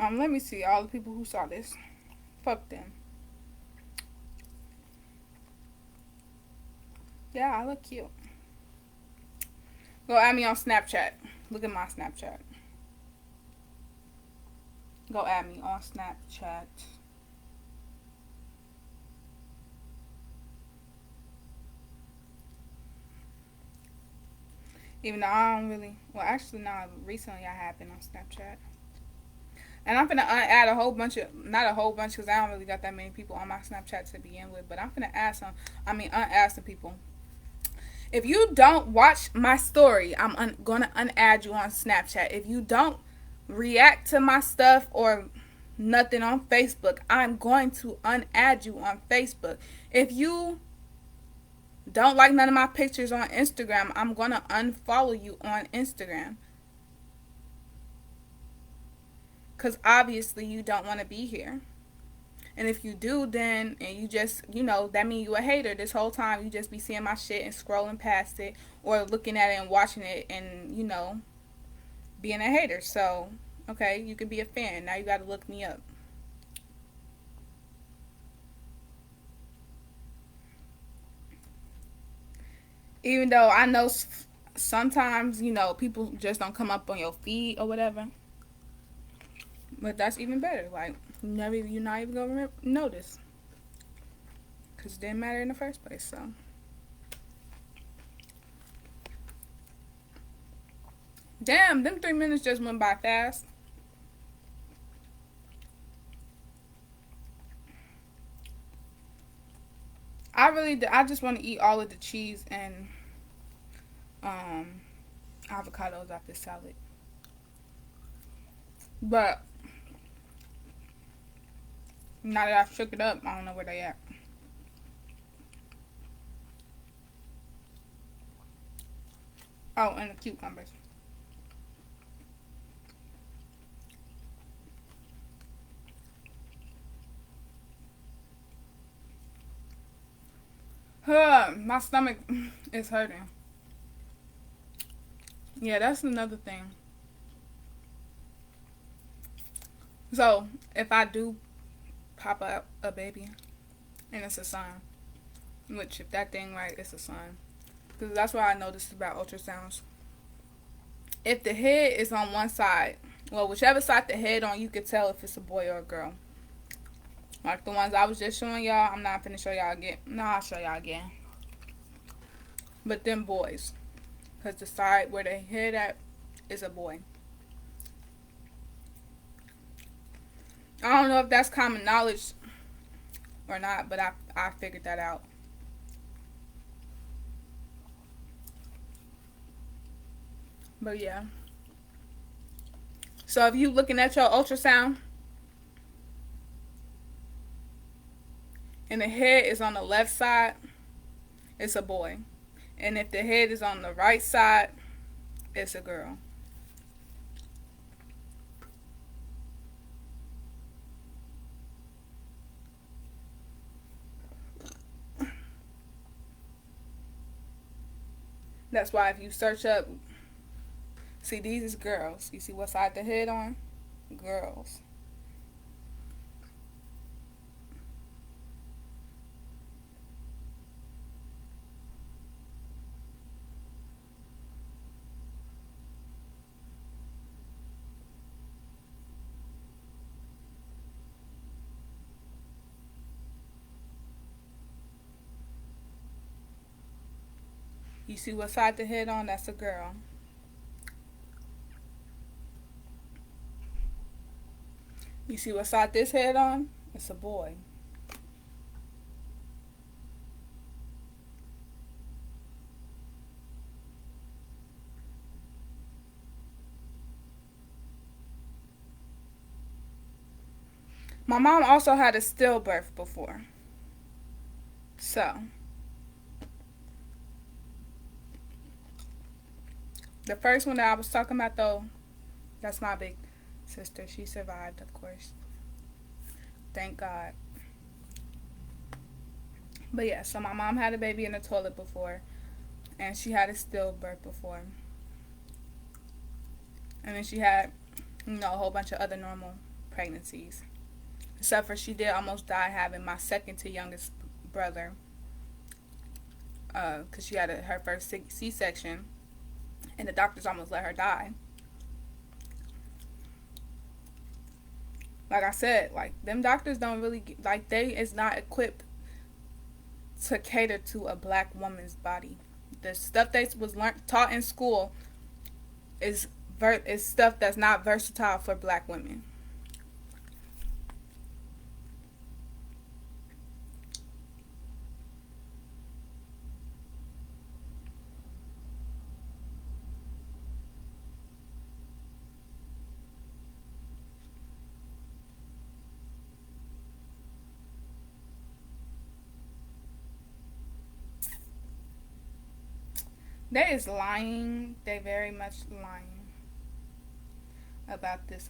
Speaker 1: Let me see all the people who saw this. Fuck them. Yeah, I look cute. Go add me on Snapchat. Look at my Snapchat. Go add me on Snapchat. Even though I don't really, well, actually, no, recently I have been on Snapchat. And I'm finna add a whole bunch of, not a whole bunch, because I don't really got that many people on my Snapchat to begin with, but I'm finna add some, unadd some people. If you don't watch my story, I'm gonna unadd you on Snapchat. If you don't react to my stuff or nothing on Facebook, I'm going to unadd you on Facebook. If you don't like none of my pictures on Instagram, I'm gonna unfollow you on Instagram. Because obviously you don't want to be here. And if you do, then, and you just, that means you a hater. This whole time you just be seeing my shit and scrolling past it, or looking at it and watching it and, being a hater. So, okay, you can be a fan. Now you got to look me up. Even though I know sometimes, people just don't come up on your feed or whatever. But that's even better. Like, you're not even gonna notice, because it didn't matter in the first place. So, damn, them 3 minutes just went by fast. I just want to eat all of the cheese and avocados off this salad. But now that I've shook it up, I don't know where they at. Oh, and the cucumbers. My stomach is hurting. Yeah, that's another thing. So, if I do pop up a baby and it's a son, which if that thing right, it's a son. Because that's what I noticed about ultrasounds. If the head is on one side, well, whichever side the head on, you could tell if it's a boy or a girl. Like the ones I was just showing y'all. I'm not finna show y'all again. No, I'll show y'all again. But them boys. Because the side where they head at is a boy. I don't know if that's common knowledge or not, but I figured that out. But yeah. So if you looking at your ultrasound and the head is on the left side, it's a boy. And if the head is on the right side, it's a girl. That's why if you search up, see, these is girls. You see what side the head on? Girls. You see what side the head on? That's a girl. You see what side this head on? It's a boy. My mom also had a stillbirth before. So, the first one that I was talking about, though, that's my big sister. She survived, of course. Thank God. But yeah, so my mom had a baby in the toilet before. And she had a stillbirth before. And then she had, a whole bunch of other normal pregnancies. Except for she did almost die having my second to youngest brother. Because she had her first C-section. And the doctors almost let her die. Like I said, like, them doctors don't really, they is not equipped to cater to a black woman's body. The stuff they was taught in school is stuff that's not versatile for black women. They is lying. They very much lying about this.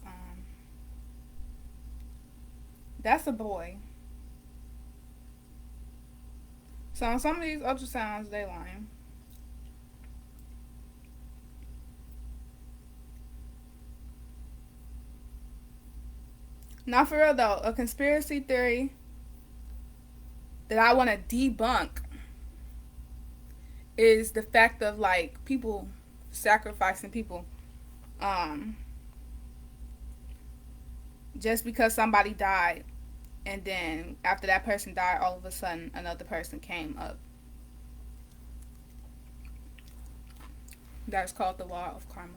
Speaker 1: That's a boy. So on some of these ultrasounds, they lying. Not for real though. A conspiracy theory that I want to debunk is the fact of, like, people sacrificing people just because somebody died, and then after that person died, all of a sudden another person came up. That's called the law of karma.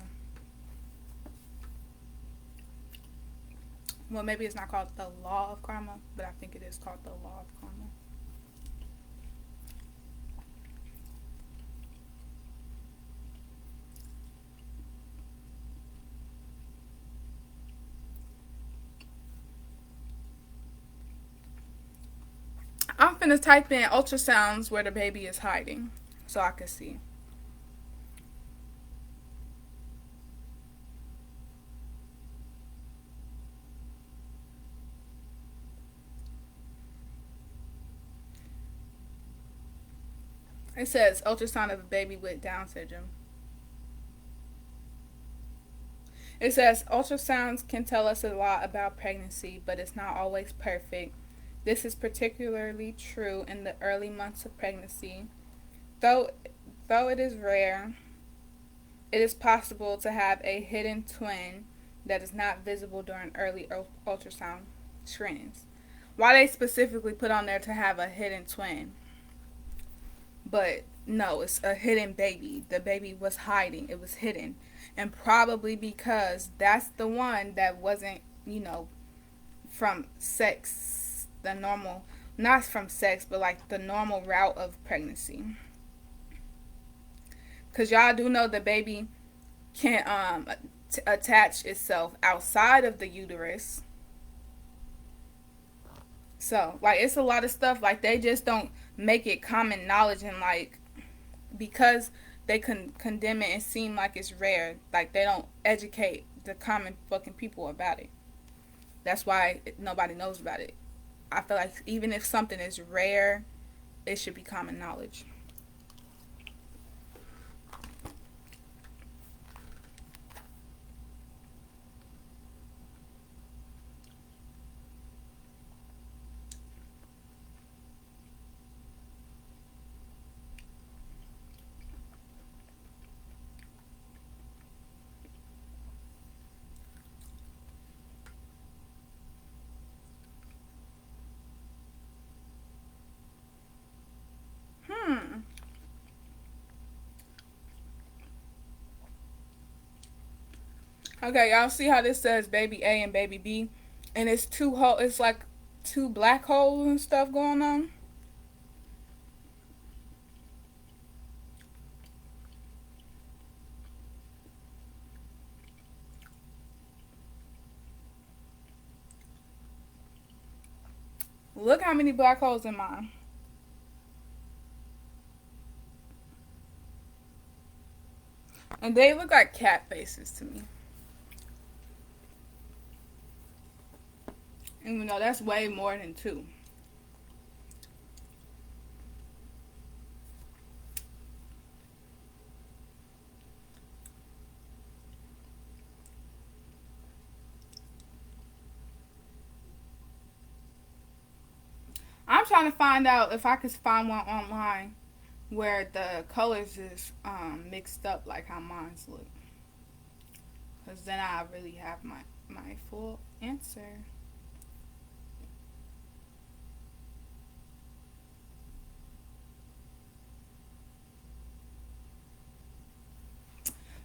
Speaker 1: Well, maybe it's not called the law of karma, but I think it is called the law of karma. finna type in ultrasounds where the baby is hiding so I can see. It says ultrasound of a baby with Down syndrome. It says ultrasounds can tell us a lot about pregnancy, but it's not always perfect. This is particularly true in the early months of pregnancy. Though it is rare, it is possible to have a hidden twin that is not visible during early ultrasound screenings. Why they specifically put on there to have a hidden twin? But no, it's a hidden baby. The baby was hiding. It was hidden. And probably because that's the one that wasn't, from sex, the normal, not from sex, but like the normal route of pregnancy. Because y'all do know the baby can attach itself outside of the uterus. So, like, it's a lot of stuff. Like, they just don't make it common knowledge, and like, because they condemn it and seem like it's rare, like, they don't educate the common fucking people about it. That's why nobody knows about it. I feel like even if something is rare, it should be common knowledge. Okay, y'all see how this says baby A and baby B, and it's it's like two black holes and stuff going on. Look how many black holes in mine. And they look like cat faces to me. Even though that's way more than two. I'm trying to find out if I could find one online where the colors is mixed up like how mine's look. Because then I really have my full answer.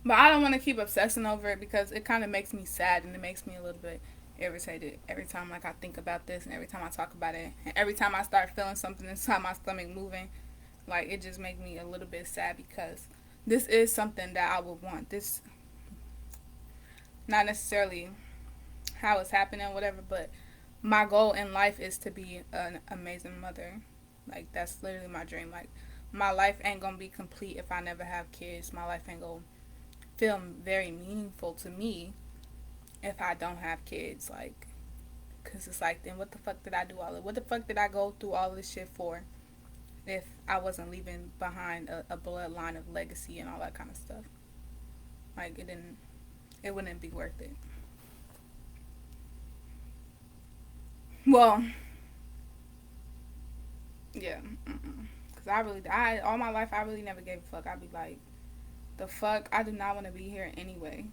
Speaker 1: But I don't want to keep obsessing over it because it kind of makes me sad and it makes me a little bit irritated every time like I think about this and every time I talk about it and every time I start feeling something inside my stomach moving. Like, it just makes me a little bit sad because this is something that I would want. This, not necessarily how it's happening, whatever, but my goal in life is to be an amazing mother. Like, that's literally my dream. Like, my life ain't gonna be complete if I never have kids. My life ain't gonna feel very meaningful to me if I don't have kids. Like, because it's like, then what the fuck did I do all of it? What the fuck did I go through all this shit for if I wasn't leaving behind a bloodline of legacy and all that kind of stuff? Like, it wouldn't be worth it. Well, yeah, because all my life, I really never gave a fuck. I'd be like, the fuck, I do not want to be here anyway.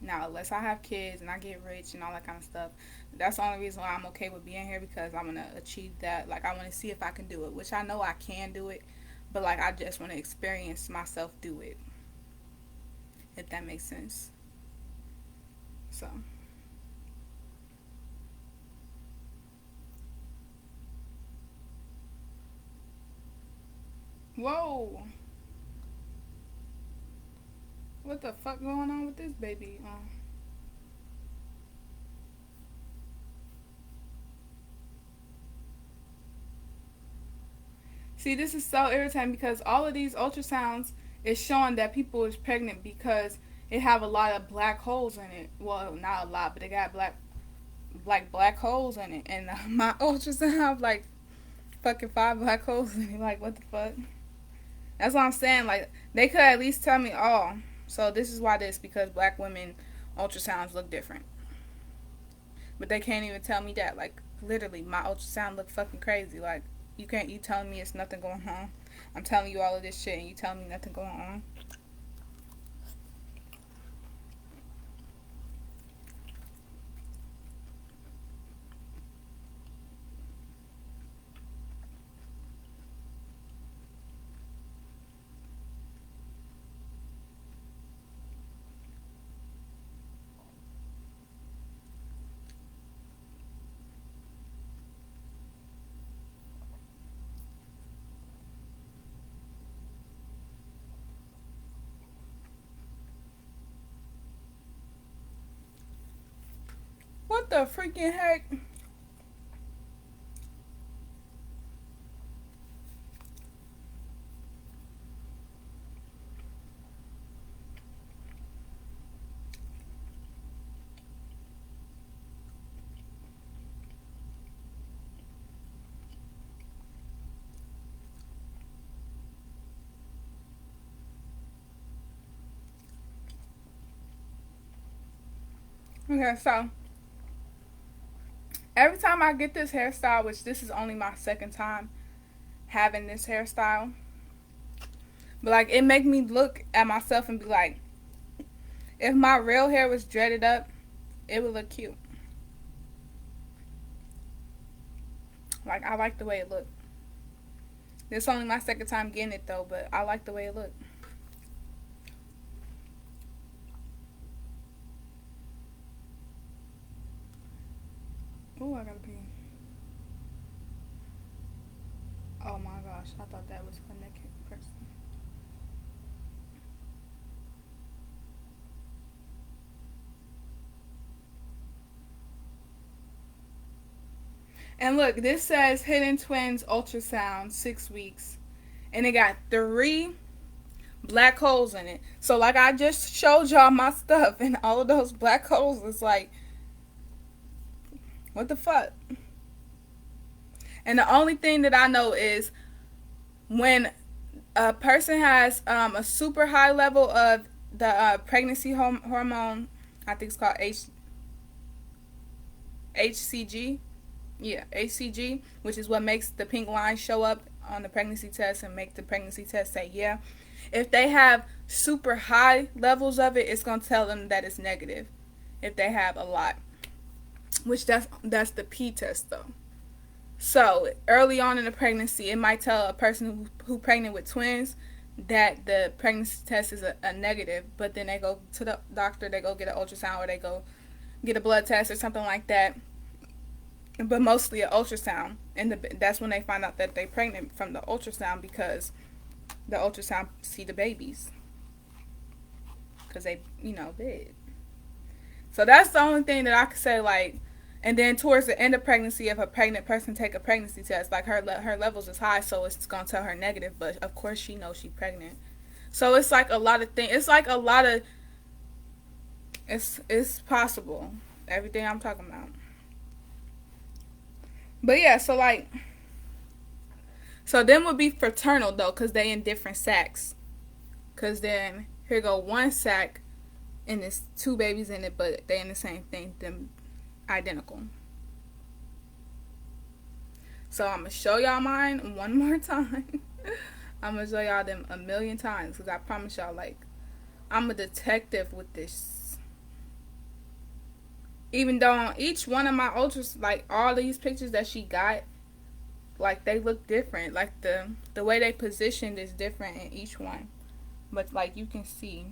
Speaker 1: Now, unless I have kids and I get rich and all that kind of stuff, that's the only reason why I'm okay with being here, because I want to achieve that. Like, I want to see if I can do it, which I know I can do it, but like, I just want to experience myself do it, if that makes sense. So, whoa, what the fuck going on with this baby? See, this is so irritating because all of these ultrasounds is showing that people is pregnant because it have a lot of black holes in it. Well, not a lot, but they got black holes in it. And my ultrasound have like fucking 5 black holes in it. Like, what the fuck? That's what I'm saying. Like, they could at least tell me, oh, so this is why this, because black women ultrasounds look different. But they can't even tell me that. Like, literally, my ultrasound look fucking crazy. Like, you telling me it's nothing going on. I'm telling you all of this shit and you telling me nothing going on. What the freaking heck? Okay, so every time I get this hairstyle, which this is only my second time having this hairstyle, but like it make me look at myself and be like, if my real hair was dreaded up, it would look cute. Like, I like the way it looked. This is only my second time getting it though, but I like the way it looked. Oh, I gotta pee. Oh my gosh, I thought that was a naked person. And look, this says Hidden Twins ultrasound, 6 weeks. And it got 3 black holes in it. So like I just showed y'all my stuff and all of those black holes is like, what the fuck? And the only thing that I know is when a person has a super high level of the pregnancy hormone, I think it's called HCG. Yeah, HCG, which is what makes the pink line show up on the pregnancy test and make the pregnancy test say yeah. If they have super high levels of it, it's going to tell them that it's negative. If they have a lot. Which that's the P test though. So early on in the pregnancy, it might tell a person who pregnant with twins that the pregnancy test is a negative, but then they go to the doctor, they go get an ultrasound or they go get a blood test or something like that. But mostly an ultrasound, and that's when they find out that they're pregnant from the ultrasound, because the ultrasound see the babies because they big. So that's the only thing that I could say. Like, and then towards the end of pregnancy, if a pregnant person take a pregnancy test, like her levels is high, so it's gonna tell her negative, but of course she knows she's pregnant. So it's like a lot of things. It's like a lot of it's possible, everything I'm talking about. But yeah, so then would be fraternal though, because they in different sacks. Because then here go one sack and there's 2 babies in it, but they in the same thing, them identical. So I'm going to show y'all mine one more time. I'm going to show y'all them a million times, because I promise y'all, like, I'm a detective with this. Even though on each one of my ultras, like all these pictures that she got, like they look different. Like the way they positioned is different in each one. But like you can see.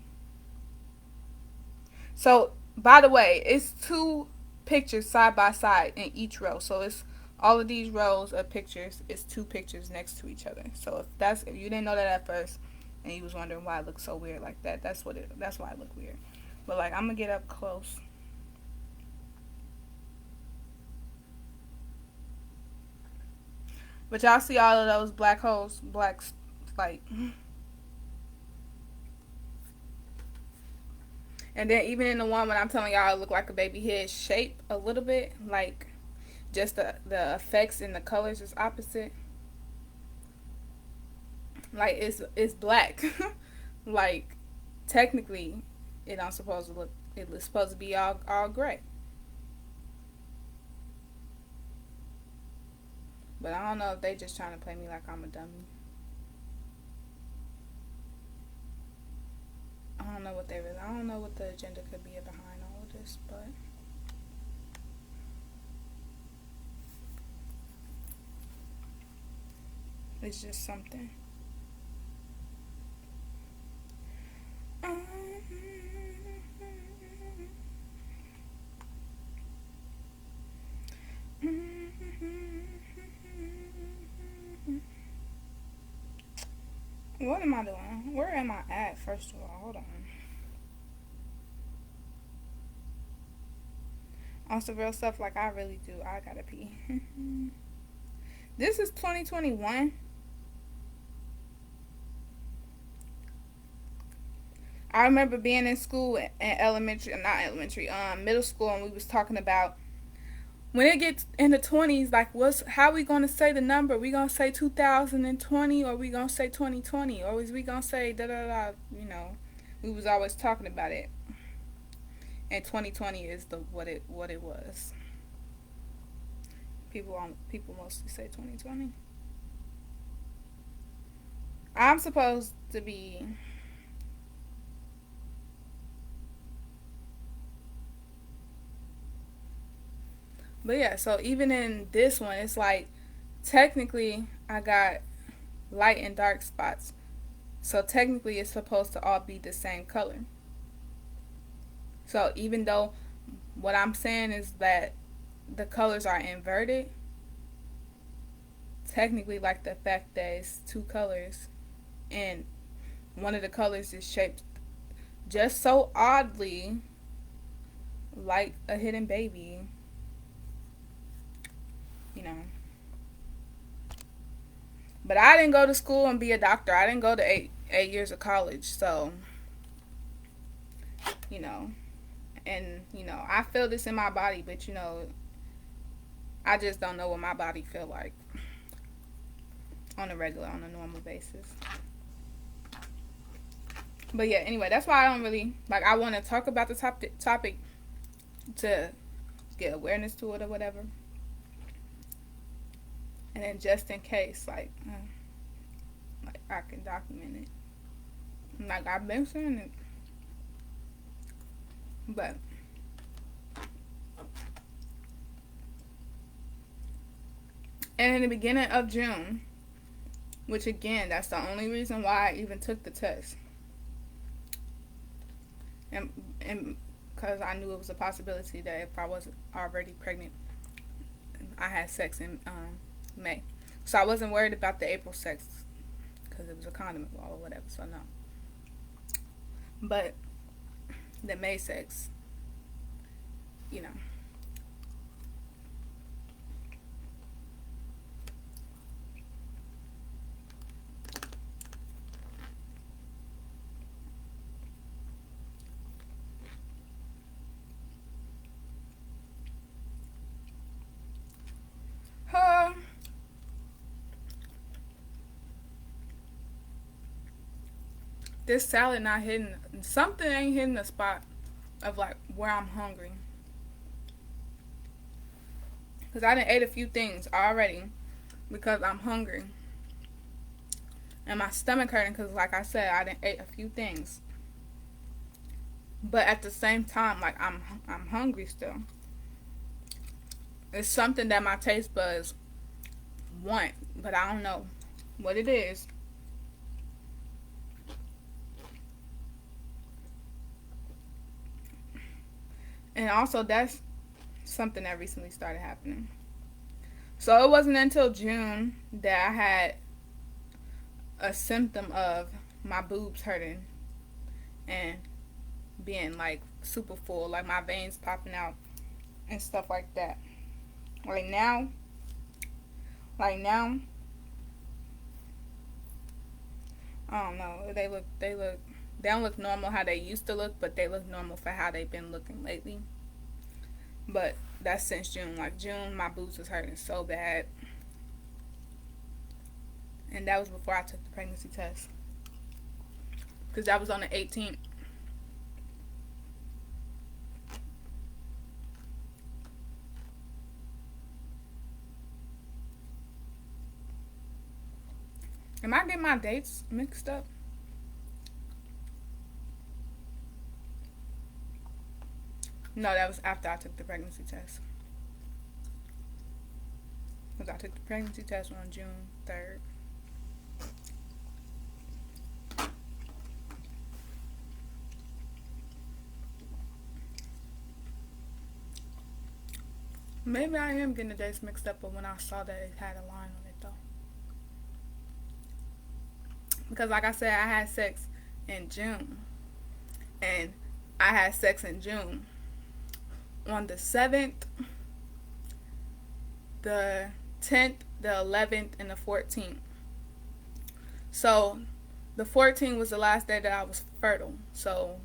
Speaker 1: So by the way, it's 2 pictures side by side in each row. So it's all of these rows of pictures. It's 2 pictures next to each other. So if you didn't know that at first and you was wondering why it looks so weird like that, that's why it looked weird. But like I'm gonna get up close. But y'all see all of those black holes, like, and then even in the one when I'm telling y'all it look like a baby head shape a little bit, like just the effects and the colors is opposite. Like it's black. Like technically it don't supposed to look, it's supposed to be all gray. But I don't know if they just trying to play me like I'm a dummy. I don't know what I don't know what the agenda could be behind all of this, but it's just something. What am I doing? Where am I at, first of all? Hold on. On some real stuff, like I really do. I gotta pee. This is 2021. I remember being in school in middle school, and we was talking about when it gets in the 20s, like how we gonna say the number? We gonna say 2020, or we gonna say 2020, or is we gonna say da da da? You know, we was always talking about it. And 2020 is what it was. People mostly say 2020. I'm supposed to be But yeah, so even in this one, it's like technically I got light and dark spots. So technically it's supposed to all be the same color. So even though what I'm saying is that the colors are inverted, technically, like the fact that it's two colors and one of the colors is shaped just so oddly like a hidden baby, you know. But I didn't go to school and be a doctor. I didn't go to eight years of college, so you know. And you know, I feel this in my body, but you know, I just don't know what my body feel like on a normal basis. But yeah, anyway, that's why I don't really like. I want to talk about the topic to get awareness to it or whatever, and then just in case, like I can document it. Like I've been saying it, but and in the beginning of June, which again, that's the only reason why I even took the test. And because I knew it was a possibility that if I wasn't already pregnant, I had sex in May. So I wasn't worried about the April sex because it was a condom or whatever, so no. But the May sex, you know. This salad not hitting, something ain't hitting the spot of like where I'm hungry. Because I done ate a few things already because I'm hungry. And my stomach hurting because like I said, I done ate a few things. But at the same time, like I'm hungry still. It's something that my taste buds want, but I don't know what it is. And also, that's something that recently started happening. So it wasn't until June that I had a symptom of my boobs hurting and being like super full, like my veins popping out and stuff like that. Like now, I don't know. They don't look normal how they used to look, but they look normal for how they've been looking lately. But that's since June. Like June, my boobs was hurting so bad. And that was before I took the pregnancy test. Because that was on the 18th. Am I getting my dates mixed up? No, that was after I took the pregnancy test. Because I took the pregnancy test on June 3rd. Maybe I am getting the dates mixed up, but when I saw that it had a line on it though. Because like I said, I had sex in June. And I had sex in June on the 7th, the 10th, the 11th, and the 14th. So the 14th was the last day that I was fertile. So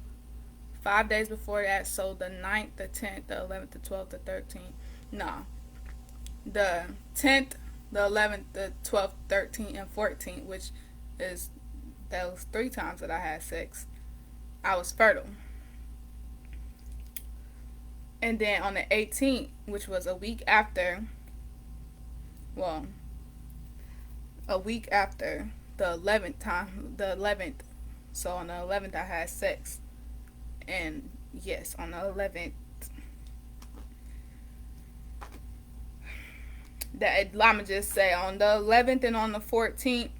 Speaker 1: 5 days before that, so the 9th, the 10th, the 11th, the 12th, the 13th. No. The 10th, the 11th, the 12th, 13th, and 14th, which is those 3 times that I had sex, I was fertile. And then on the 18th, which was a week after, well, a week after the 11th time, the 11th. So on the 11th, I had sex. And yes, on the 11th, I'ma just say on the 11th and on the 14th,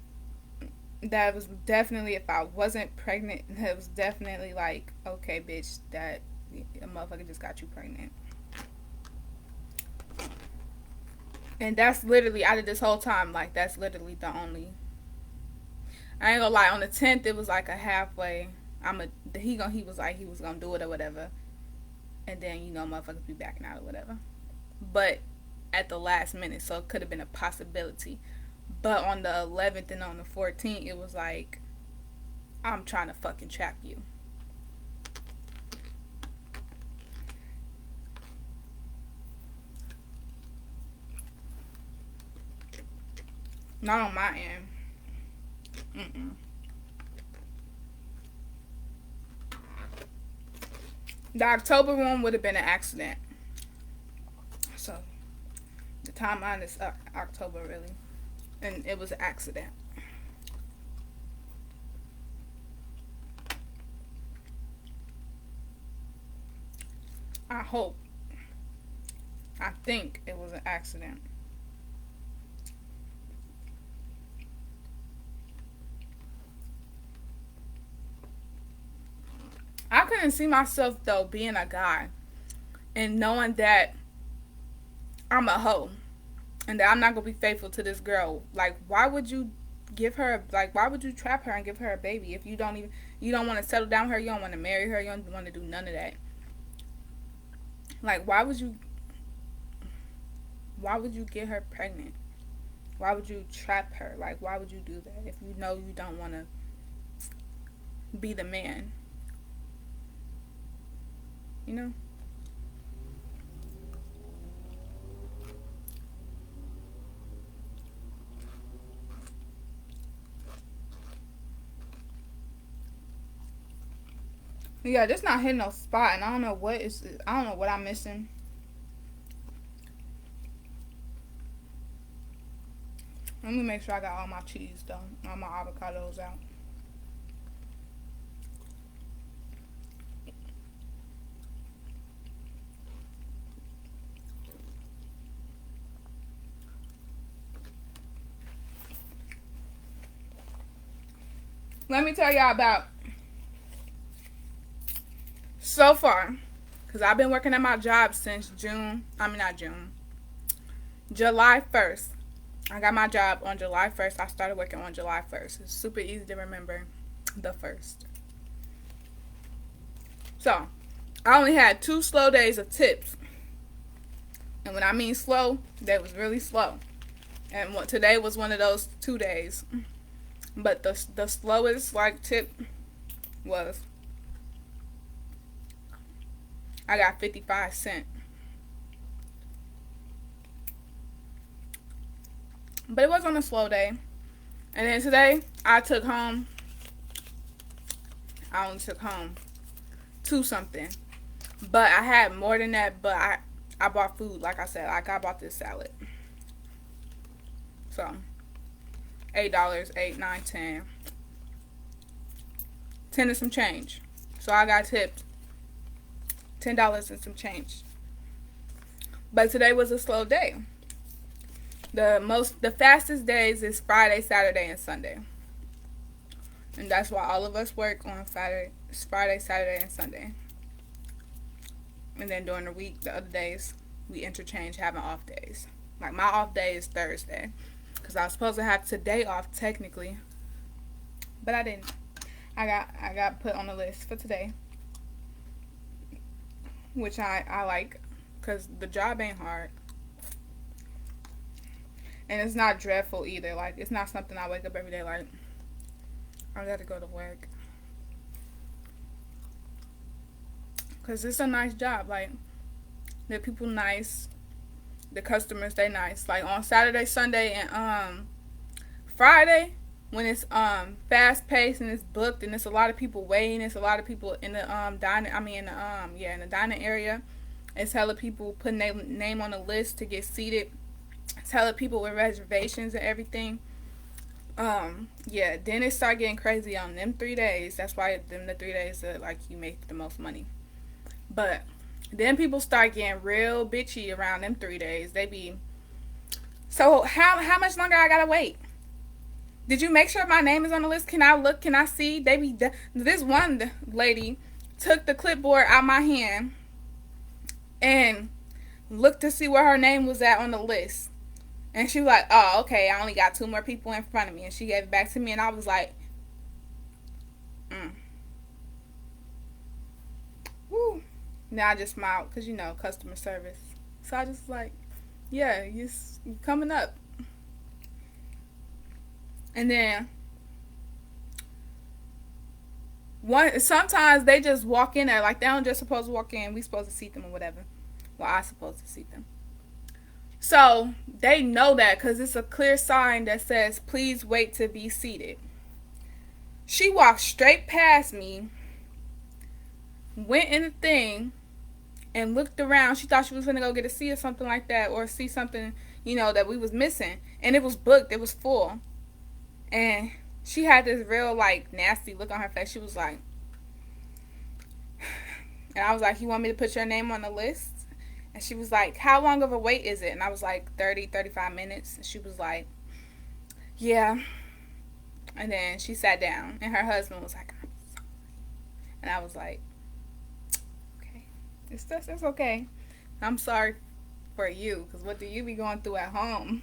Speaker 1: that was definitely, if I wasn't pregnant, that was definitely like, okay, bitch, that a motherfucker just got you pregnant. And that's literally, out of this whole time, like, that's literally the only, I ain't gonna lie, on the 10th, it was like a halfway, he was like, he was gonna do it or whatever, and then, you know, motherfuckers be backing out or whatever, but at the last minute, so it could have been a possibility. But on the 11th and on the 14th, it was like, I'm trying to fucking trap you. Not on my end. The October one would have been an accident. So, the timeline is October, really. And it was an accident. I hope. I think it was an accident. I couldn't see myself, though, being a guy and knowing that I'm a hoe and that I'm not going to be faithful to this girl. Like, why would you give her, like, why would you trap her and give her a baby if you don't want to settle down with her, you don't want to marry her, you don't want to do none of that? Like, why would you get her pregnant? Why would you trap her? Like, why would you do that if you know you don't want to be the man? You know? Yeah, just not hitting no spot, and I don't know what I'm missing. Let me make sure I got all my cheese done, all my avocados out. Let me tell y'all about, so far, because I've been working at my job since July 1st. I got my job on July 1st. I started working on July 1st. It's super easy to remember, the 1st. So, I only had 2 slow days of tips. And when I mean slow, that was really slow. And today was one of those 2 days. But the slowest like tip was I got 55 cents. But it was on a slow day. And then today I only took home 2 something. But I had more than that, but I bought food, like I said. Like I bought this salad. So $8, 8, 9, 10. 10 and some change. So I got tipped $10 and some change. But today was a slow day. The fastest days is Friday, Saturday, and Sunday. And that's why all of us work on Friday, Saturday, and Sunday. And then during the week, the other days, we interchange having off days. Like my off day is Thursday. Because I was supposed to have today off technically. But I didn't. I got put on the list for today. Which I like. Because the job ain't hard. And it's not dreadful either. Like, it's not something I wake up every day like, I gotta go to work. Because it's a nice job. Like, the people nice. The customers, they nice. Like, on Saturday, Sunday, and Friday, when it's fast paced and it's booked and it's a lot of people waiting, it's a lot of people in the in the dining area. It's hella people putting their name on the list to get seated. It's hella people with reservations and everything. Then it start getting crazy on them 3 days. That's why the 3 days that like you make the most money. But then people start getting real bitchy around them 3 days. They be, so how much longer I gotta wait? Did you make sure my name is on the list? Can I look? Can I see? This one lady took the clipboard out my hand and looked to see where her name was at on the list. And she was like, oh, okay, I only got 2 more people in front of me. And she gave it back to me, and I was like, woo. Now I just smiled, because, customer service. So I just was like, yeah, you coming up. And then, sometimes they just walk in there. Like, they don't just supposed to walk in. We supposed to seat them or whatever. Well, I supposed to seat them. So, they know that because it's a clear sign that says, please wait to be seated. She walked straight past me, went in the thing, and looked around. She thought she was going to go get a seat or something like that, or see something, that we was missing. And it was booked. It was full. And she had this real, nasty look on her face. She was like, and I was like, you want me to put your name on the list? And she was like, how long of a wait is it? And I was like, 30, 35 minutes. And she was like, yeah. And then she sat down. And her husband was like, I'm sorry. And I was like, okay. It's okay. I'm sorry for you. Because what do you be going through at home?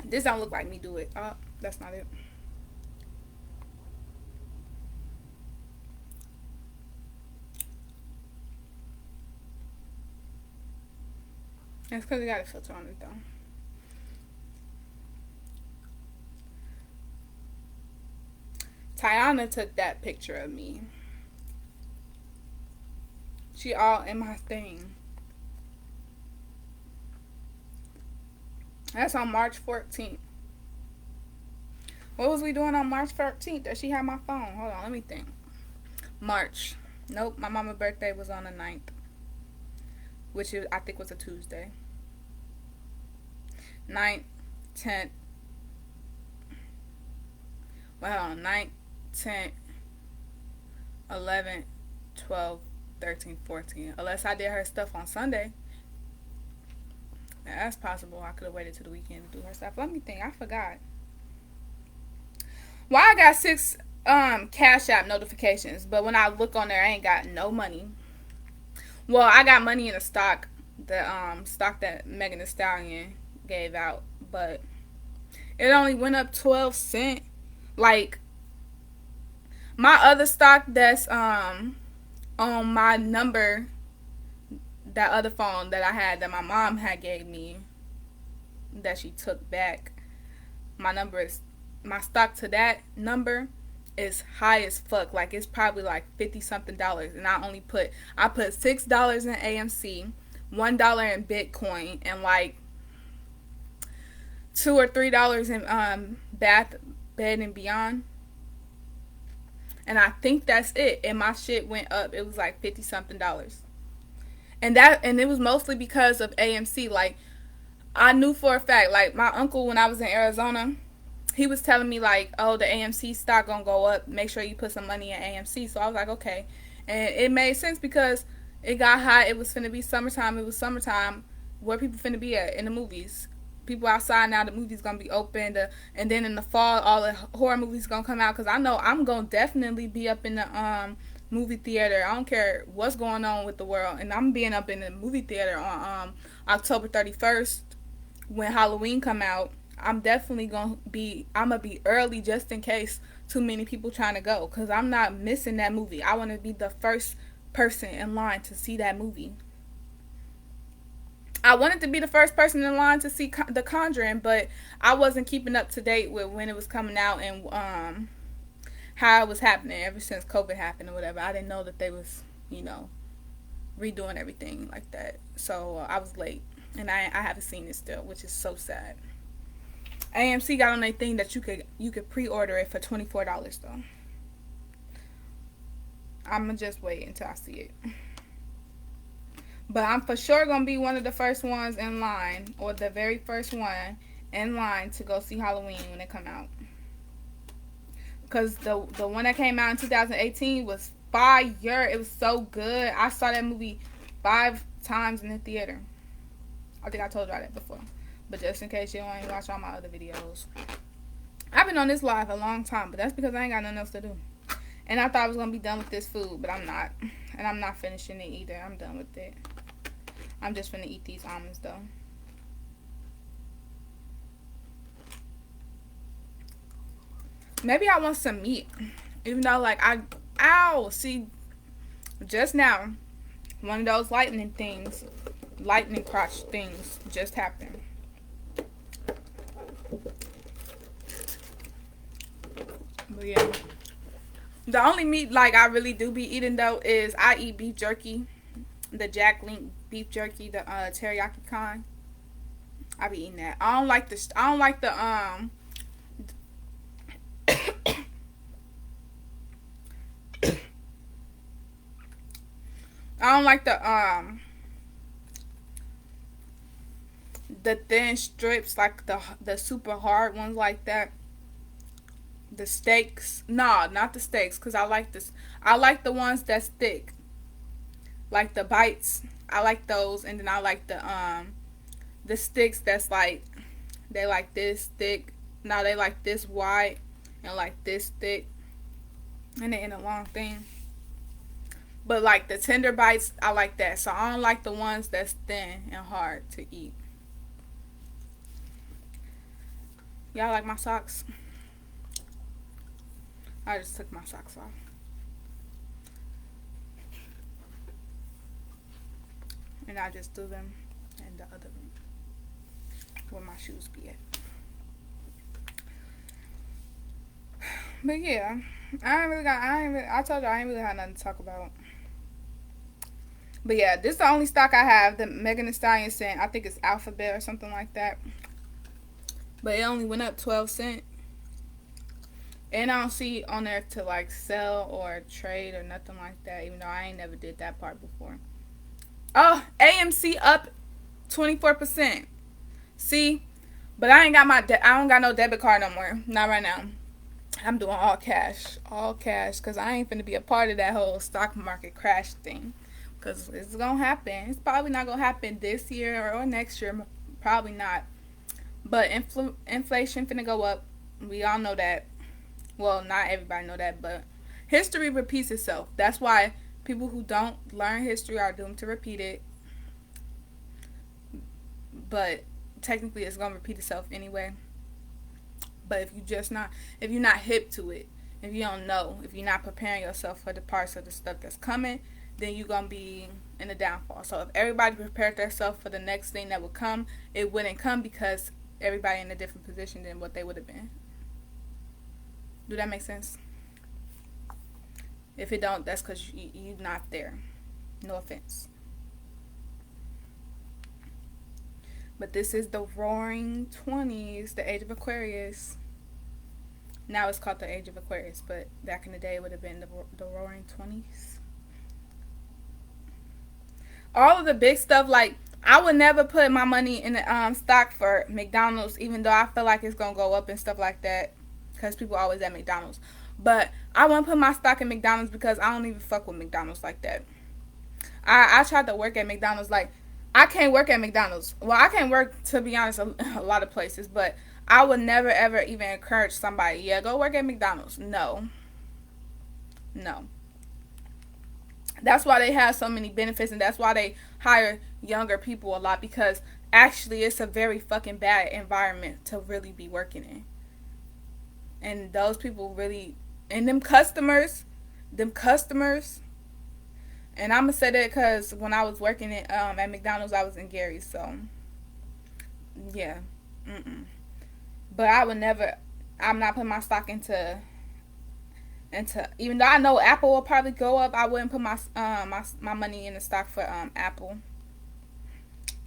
Speaker 1: This don't look like me do it. Oh, that's not it. That's because it got a filter on it, though. Tiana took that picture of me. She all in my thing. That's on March 14th. What was we doing on March 14th that she had my phone? Hold on, let me think. March. Nope, my mama's birthday was on the 9th. Which I think was a Tuesday. 9th, 10th. Well, hold on. 9th, 10th, 11th, 12th, 13th, 14th. Unless I did her stuff on Sunday. Now, that's possible. I could have waited till the weekend to do her stuff. Let me think. I forgot. Well, I got 6 Cash App notifications, but when I look on there, I ain't got no money. Well, I got money in the stock, the stock that Megan Thee Stallion gave out, but it only went up 12 cents. Like, my other stock that's on my number, that other phone that I had that my mom had gave me, that she took back, my stock to that number is high as fuck. Like, it's probably like 50 something dollars, and I put $6 in AMC, $1 in Bitcoin, and like $2 or $3 in Bed and Beyond. And I think that's it. And my shit went up. It was like 50 something dollars. And it was mostly because of AMC. Like, I knew for a fact, like, my uncle, when I was in Arizona, he was telling me, like, oh, the AMC stock gonna go up. Make sure you put some money in AMC. So I was like, okay. And it made sense because it got hot. It was finna be summertime. It was summertime. Where people finna be at? In the movies. People outside now. The movies gonna be open. And then in the fall, all the horror movies gonna come out. Because I know I'm gonna definitely be up in the movie theater. I don't care what's going on with the world. And I'm being up in the movie theater on October 31st when Halloween come out. I'm definitely gonna be early just in case too many people trying to go. Because I'm not missing that movie. I want to be the first person in line to see that movie. I wanted to be the first person in line to see The Conjuring, but I wasn't keeping up to date with when it was coming out and how it was happening ever since COVID happened or whatever. I didn't know that they was, redoing everything like that. So I was late, and I haven't seen it still, which is so sad. AMC got on their thing that you could pre-order it for $24 though. I'ma just wait until I see it. But I'm for sure gonna be one of the first ones in line, or the very first one in line to go see Halloween when it come out. Cause the one that came out in 2018 was fire. It was so good. I saw that movie 5 times in the theater. I think I told y'all that before. But just in case you don't want to watch all my other videos. I've been on this live a long time, but that's because I ain't got nothing else to do. And I thought I was gonna be done with this food, but I'm not. And I'm not finishing it either. I'm done with it. I'm just gonna eat these almonds though. Maybe I want some meat. Even though like see, just now, one of those lightning crotch things just happened. But yeah. The only meat like I really do be eating though is I eat beef jerky. The Jack Link beef jerky, the teriyaki kind. I be eating that. I don't like the the thin strips, like the super hard ones like that. The steaks. No, not the steaks, because I like this. I like the ones that's thick. Like the bites. I like those. And then I like the sticks that's like, they like this thick. No, they like this wide and like this thick. And they in a long thing. But like the tender bites, I like that. So I don't like the ones that's thin and hard to eat. Y'all like my socks? I just took my socks off. And I just threw them in the other room where my shoes be at. But yeah, I told you I ain't really had nothing to talk about. But yeah, this is the only stock I have. The Megan Thee Stallion sent, I think it's Alphabet or something like that. But it only went up 12 cents. And I don't see on there to like sell or trade or nothing like that, even though I ain't never did that part before. Oh, AMC up 24%. See? But I ain't got I don't got no debit card no more. Not right now. I'm doing all cash. All cash. Because I ain't finna be a part of that whole stock market crash thing. Because it's going to happen. It's probably not going to happen this year or next year. Probably not. But inflation finna go up. We all know that. Well, not everybody know that, but history repeats itself. That's why people who don't learn history are doomed to repeat it. But technically, it's gonna repeat itself anyway. But if you're not hip to it, if you don't know, if you're not preparing yourself for the parts of the stuff that's coming, then you're gonna be in the downfall. So if everybody prepared themselves for the next thing that would come, it wouldn't come because everybody in a different position than what they would have been. Do that make sense? If it don't, that's because you're not there. No offense. But this is the roaring 20s, the age of Aquarius. Now it's called the age of Aquarius, but back in the day it would have been the roaring 20s. All of the big stuff, like, I would never put my money in the stock for McDonald's, even though I feel like it's going to go up and stuff like that, because people are always at McDonald's. But I wouldn't put my stock in McDonald's because I don't even fuck with McDonald's like that. I tried to work at McDonald's. Like, I can't work at McDonald's. Well, I can't work, to be honest, a lot of places. But I would never, ever even encourage somebody, yeah, go work at McDonald's. No. No. That's why they have so many benefits. And that's why they hire younger people a lot. Because actually, it's a very fucking bad environment to really be working in. And those people really... And them customers... And I'm going to say that because when I was working at McDonald's, I was in Gary, so, yeah. But I would never, I'm not putting my stock into, even though I know Apple will probably go up, I wouldn't put my money in the stock for Apple.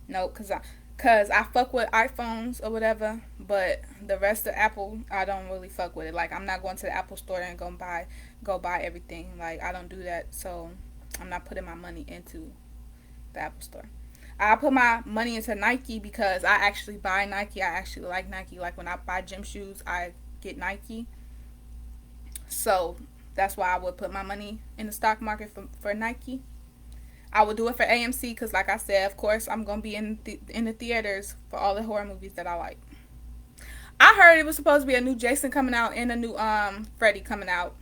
Speaker 1: No, because I fuck with iPhones or whatever, but the rest of Apple, I don't really fuck with it. Like, I'm not going to the Apple store and go buy everything. Like, I don't do that, so... I'm not putting my money into the Apple store. I put my money into Nike because I actually buy Nike. I actually like Nike. Like when I buy gym shoes, I get Nike. So that's why I would put my money in the stock market for Nike. I would do it for AMC because, like I said, of course, I'm going to be in the theaters for all the horror movies that I like. I heard it was supposed to be a new Jason coming out and a new Freddy coming out.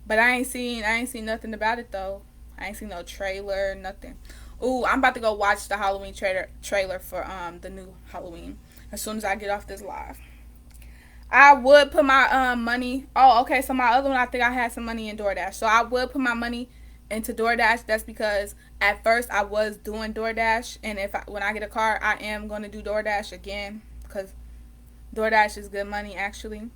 Speaker 1: But I ain't seen nothing about it, though. I ain't seen no trailer, nothing. Ooh, I'm about to go watch the Halloween trailer for the new Halloween as soon as I get off this live. I would put my money... Oh, okay, so my other one, I think I had some money in Doordash. So I would put my money into Doordash. That's because at first I was doing Doordash. And when I get a car, I am going to do Doordash again. Because Doordash is good money, actually.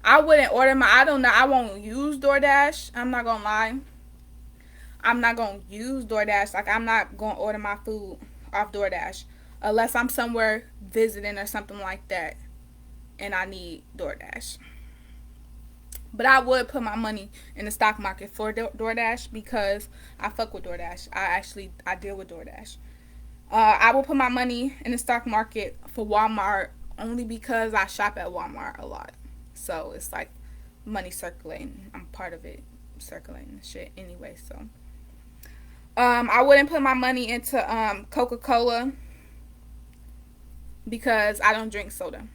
Speaker 1: I wouldn't order I don't know, I won't use DoorDash. I'm not going to lie. I'm not going to use DoorDash. Like, I'm not going to order my food off DoorDash. Unless I'm somewhere visiting or something like that. And I need DoorDash. But I would put my money in the stock market for DoorDash because I fuck with DoorDash. I deal with DoorDash. I will put my money in the stock market for Walmart only because I shop at Walmart a lot. So it's like money circulating. I'm part of it circulating shit anyway. So I wouldn't put my money into Coca-Cola because I don't drink soda.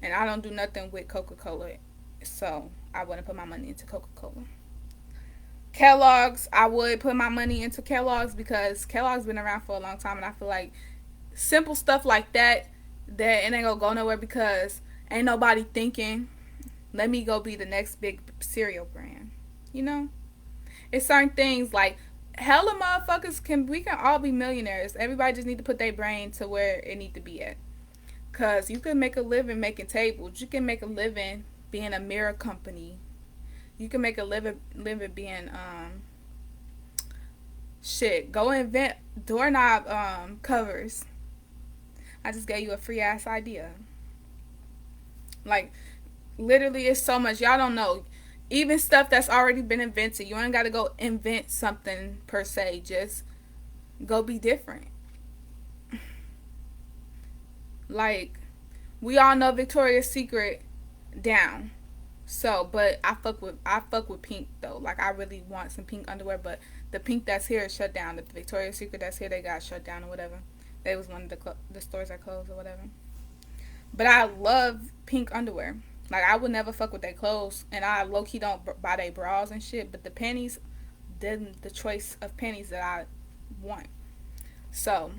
Speaker 1: And I don't do nothing with Coca-Cola. So I wouldn't put my money into Coca-Cola. Kellogg's, I would put my money into Kellogg's because Kellogg's been around for a long time. And I feel like simple stuff like that it ain't gonna go nowhere because ain't nobody thinking, let me go be the next big cereal brand. You know? It's certain things like, hella motherfuckers we can all be millionaires. Everybody just need to put their brain to where it need to be at. Because you can make a living making tables. You can make a living being a mirror company. You can make a living being, go invent doorknob covers. I just gave you a free ass idea. Like, literally, it's so much. Y'all don't know. Even stuff that's already been invented. You ain't got to go invent something per se. Just go be different. Like, we all know Victoria's Secret down. So, but I fuck with pink though. Like, I really want some pink underwear, but the pink that's here is shut down. The Victoria's Secret that's here, they got shut down or whatever. They was one of the stores that closed or whatever. But I love pink underwear. Like, I would never fuck with their clothes, and I low-key don't buy their bras and shit, but the panties, then the choice of panties that I want. So,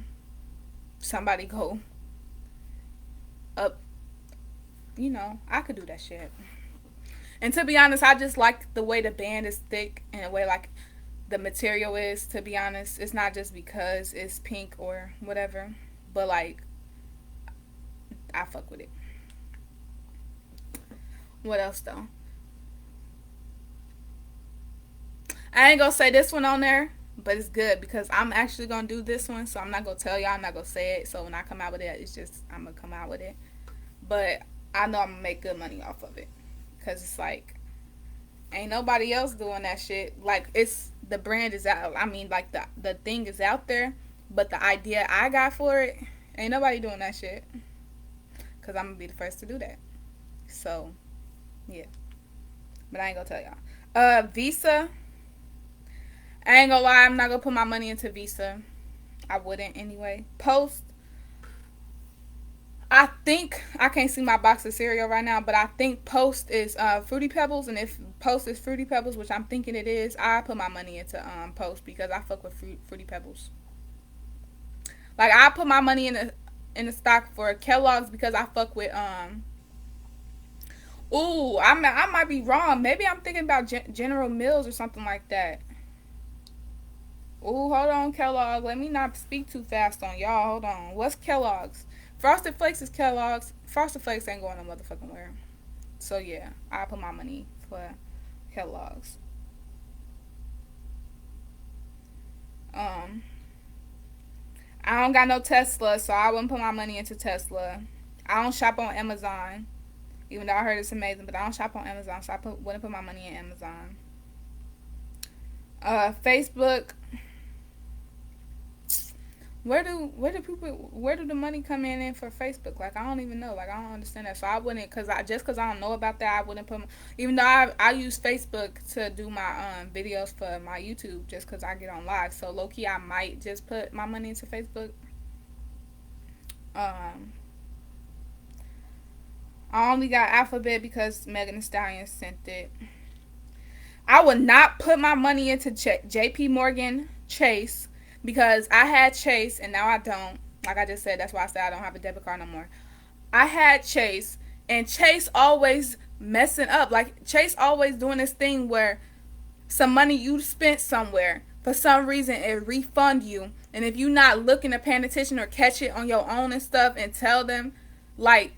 Speaker 1: somebody go up, you know, I could do that shit. And to be honest, I just like the way the band is thick, and the way, like, the material is, to be honest. It's not just because it's pink or whatever, but like, I fuck with it. What else though? I ain't gonna say this one on there, but it's good because I'm actually gonna do this one, so I'm not gonna tell y'all, I'm not gonna say it. So when I come out with it, it's just, I'm gonna come out with it. But I know I'm gonna make good money off of it, because it's like, ain't nobody else doing that shit. Like, it's, the brand is out. I mean, like, the thing is out there, but the idea I got for it, ain't nobody doing that shit. Because I'm gonna be the first to do that. So, yeah. But I ain't gonna tell y'all. Visa. I ain't gonna lie, I'm not gonna put my money into Visa. I wouldn't anyway. Post. I think, I can't see my box of cereal right now, but I think Post is Fruity Pebbles, and if Post is Fruity Pebbles, which I'm thinking it is, I put my money into Post because I fuck with Fruity Pebbles. Like, I put my money in the stock for Kellogg's because I fuck with ooh, I might be wrong. Maybe I'm thinking about General Mills or something like that. Ooh, hold on, Kellogg. Let me not speak too fast on y'all. Hold on. What's Kellogg's? Frosted Flakes is Kellogg's. Frosted Flakes ain't going no motherfucking where. So, yeah. I put my money for Kellogg's. I don't got no Tesla, so I wouldn't put my money into Tesla. I don't shop on Amazon. Even though I heard it's amazing, but I don't shop on Amazon, so I wouldn't put my money in Amazon. Facebook. Where do the money come in for Facebook? Like, I don't even know. Like, I don't understand that. So I wouldn't, because I don't know about that, I wouldn't put even though I use Facebook to do my videos for my YouTube, just because I get on live. So low key, I might just put my money into Facebook. I only got Alphabet because Megan Thee Stallion sent it. I would not put my money into JPMorgan Chase because I had Chase and now I don't. Like I just said, that's why I said I don't have a debit card no more. I had Chase, and Chase always messing up. Like, Chase always doing this thing where some money you spent somewhere, for some reason it refund you. And if you not looking or paying attention or catch it on your own and stuff and tell them, like,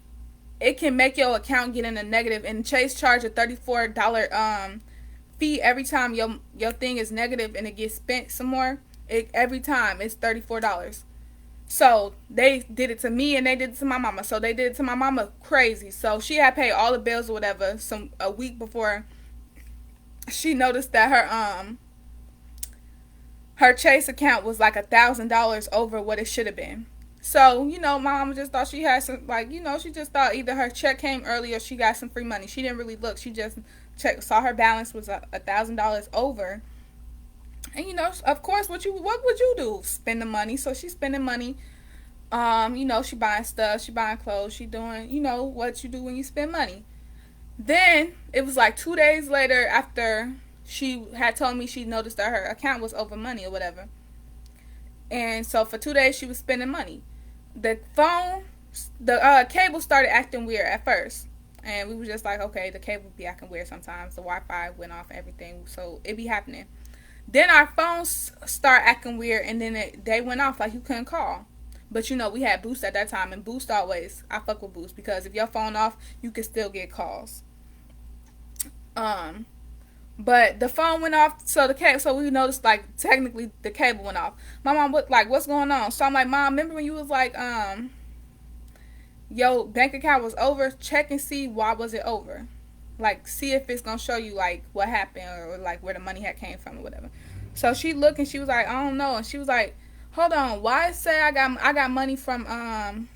Speaker 1: it can make your account get in a negative. And Chase charge a $34 fee every time your thing is negative and it gets spent some more. Every time it's $34. So they did it to me and they did it to my mama. So they did it to my mama crazy. So she had paid all the bills or whatever a week before she noticed that her Chase account was like $1,000 over what it should have been. So, you know, my mama just thought she had some, like, you know, she just thought either her check came early or she got some free money. She didn't really look. She just saw her balance was $1,000 over. And, you know, of course, what would you do? Spend the money. So she's spending money. You know, she buying stuff. She buying clothes. She doing, you know, what you do when you spend money. Then, it was like 2 days later after she had told me she noticed that her account was over money or whatever. And so for 2 days, she was spending money. The cable started acting weird at first. And we were just like, okay, the cable be acting weird sometimes. The Wi-Fi went off and everything. So it be happening. Then our phones start acting weird. And then they went off like you couldn't call. But you know, we had Boost at that time. And Boost always, I fuck with Boost. Because if your phone off, you can still get calls. But the phone went off, so we noticed, like, technically the cable went off. My mom was like, what's going on? So I'm like, Mom, remember when you was like, your bank account was over? Check and see why was it over. Like, see if it's gonna show you, like, what happened or like where the money had came from or whatever. So she looked and she was like, I don't know. And she was like, hold on, why it say I got money from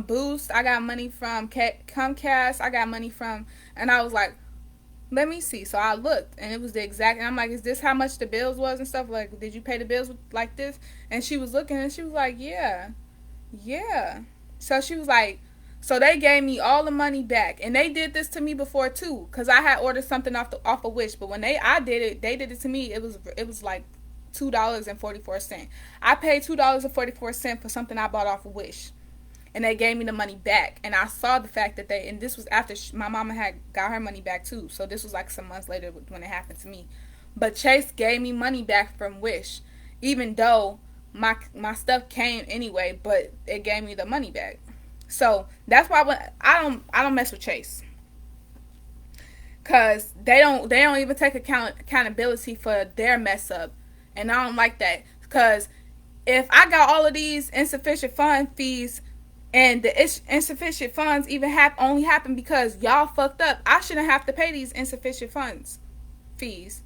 Speaker 1: Boost, I got money from Comcast, I got money from, and I was like, let me see. So I looked, and it was the exact, and I'm like, is this how much the bills was and stuff? Like, did you pay the bills like this? And she was looking, and she was like, yeah. So she was like, so they gave me all the money back. And they did this to me before, too, because I had ordered something off of Wish. But when they did it to me, it was like $2.44. I paid $2.44 for something I bought off of Wish. And they gave me the money back. And I saw the fact that and this was after my mama had got her money back too. So this was like some months later when it happened to me. But Chase gave me money back from Wish, even though my stuff came anyway, but it gave me the money back. So that's why I don't mess with Chase, cause they don't even take accountability for their mess up, and I don't like that. Cause if I got all of these insufficient fund fees, and the insufficient funds even only happen because y'all fucked up, I shouldn't have to pay these insufficient funds fees,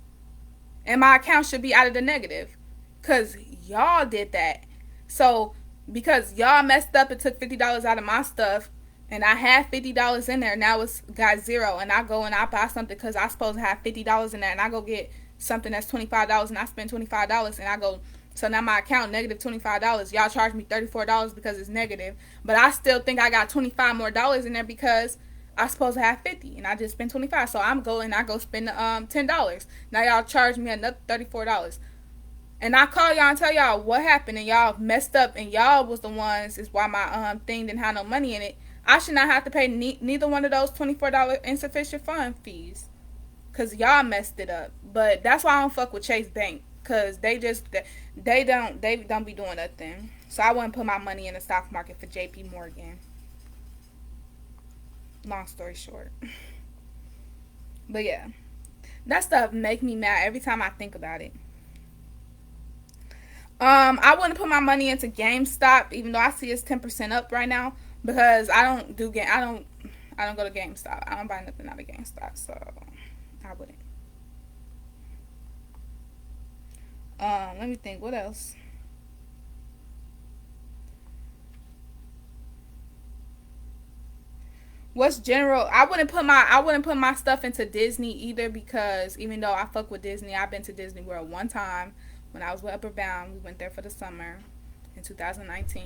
Speaker 1: and my account should be out of the negative, cause y'all did that. So because y'all messed up and took $50 out of my stuff, and I had $50 in there, now it's got zero, and I go and I buy something because I supposed to have $50 in there, and I go get something that's $25, and I spend $25, and I go, so now my account negative $25. Y'all charge me $34 because it's negative, but I still think I got $25 more in there because I supposed to have 50, and I just spent 25. So I go spend the $10. Now y'all charge me another $34. And I call y'all and tell y'all what happened, and y'all messed up, and y'all was the ones is why my thing didn't have no money in it. I should not have to pay neither one of those $24 insufficient fund fees, cause y'all messed it up. But that's why I don't fuck with Chase Bank, cause they don't be doing nothing. So I wouldn't put my money in the stock market for JPMorgan. Long story short. But yeah, that stuff make me mad every time I think about it. I wouldn't put my money into GameStop, even though I see it's 10% up right now, because I don't go to GameStop. I don't buy nothing out of GameStop, so I wouldn't. Let me think. What else? What's general? I wouldn't put my stuff into Disney either, because even though I fuck with Disney, I've been to Disney World one time when I was with Upper Bound. We went there for the summer in 2019,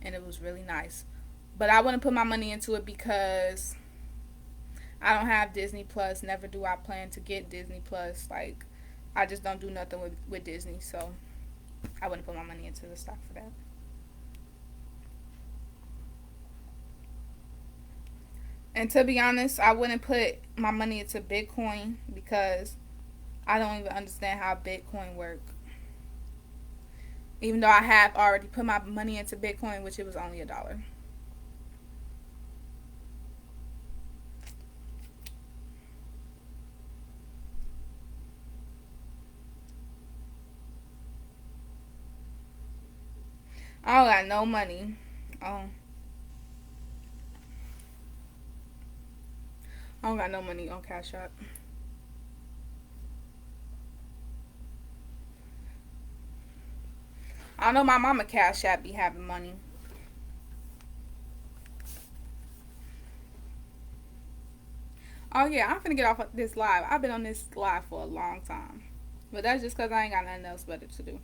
Speaker 1: and it was really nice. But I wouldn't put my money into it because I don't have Disney Plus. Never do I plan to get Disney Plus. Like, I just don't do nothing with Disney, so I wouldn't put my money into the stock for that. And to be honest, I wouldn't put my money into Bitcoin because I don't even understand how Bitcoin works. Even though I have already put my money into Bitcoin, which it was only $1. I don't got no money. I don't got no money on Cash App. I know my mama Cash App be having money. Oh yeah, I'm finna get off of this live. I've been on this live for a long time. But that's just because I ain't got nothing else better to do.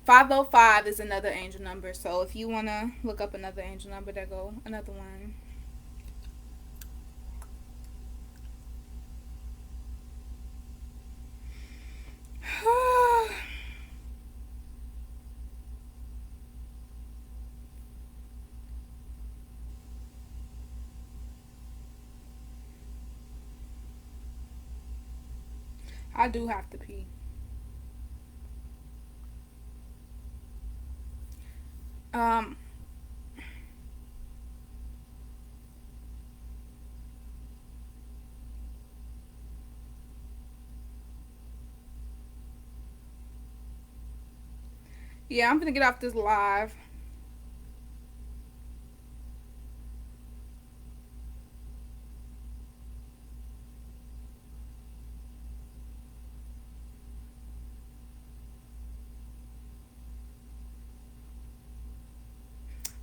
Speaker 1: 505 is another angel number. So if you want to look up another angel number, there go another one. I do have to pee. Um, yeah, I'm gonna get off this live.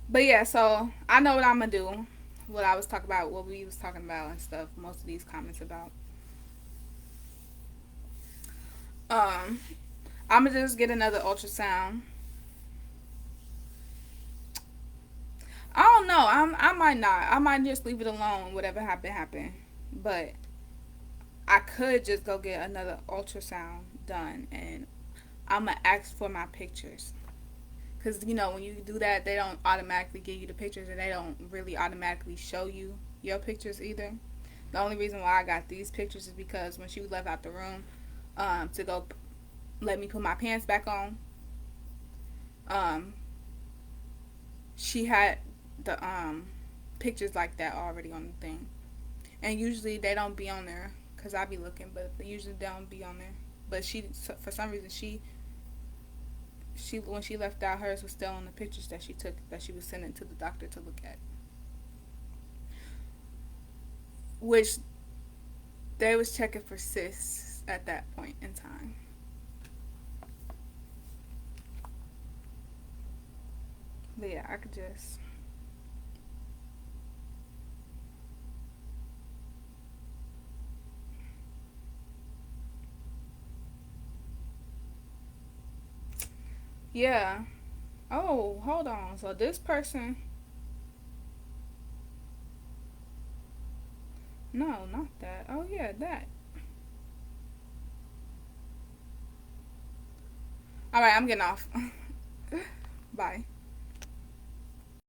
Speaker 1: But yeah, so I know what I'm gonna do. What I was talking about, what we was talking about and stuff. Most of these comments about. Um, I'm gonna just get another ultrasound. I don't know. I might not. I might just leave it alone. Whatever happened. But I could just go get another ultrasound done, and I'm gonna ask for my pictures. Because, you know, when you do that, they don't automatically give you the pictures, and they don't really automatically show you your pictures either. The only reason why I got these pictures is because when she left out the room to go let me put my pants back on, she had the pictures like that already on the thing. And usually they don't be on there because I be looking, but they usually don't be on there. But she, for some reason, she when she left out, hers was still on the pictures that she took, that she was sending to the doctor to look at. Which they was checking for cysts at that point in time. But yeah, I could just... Yeah. Oh, hold on. So this person... No, not that. Oh, yeah, that. Alright, I'm getting off. Bye.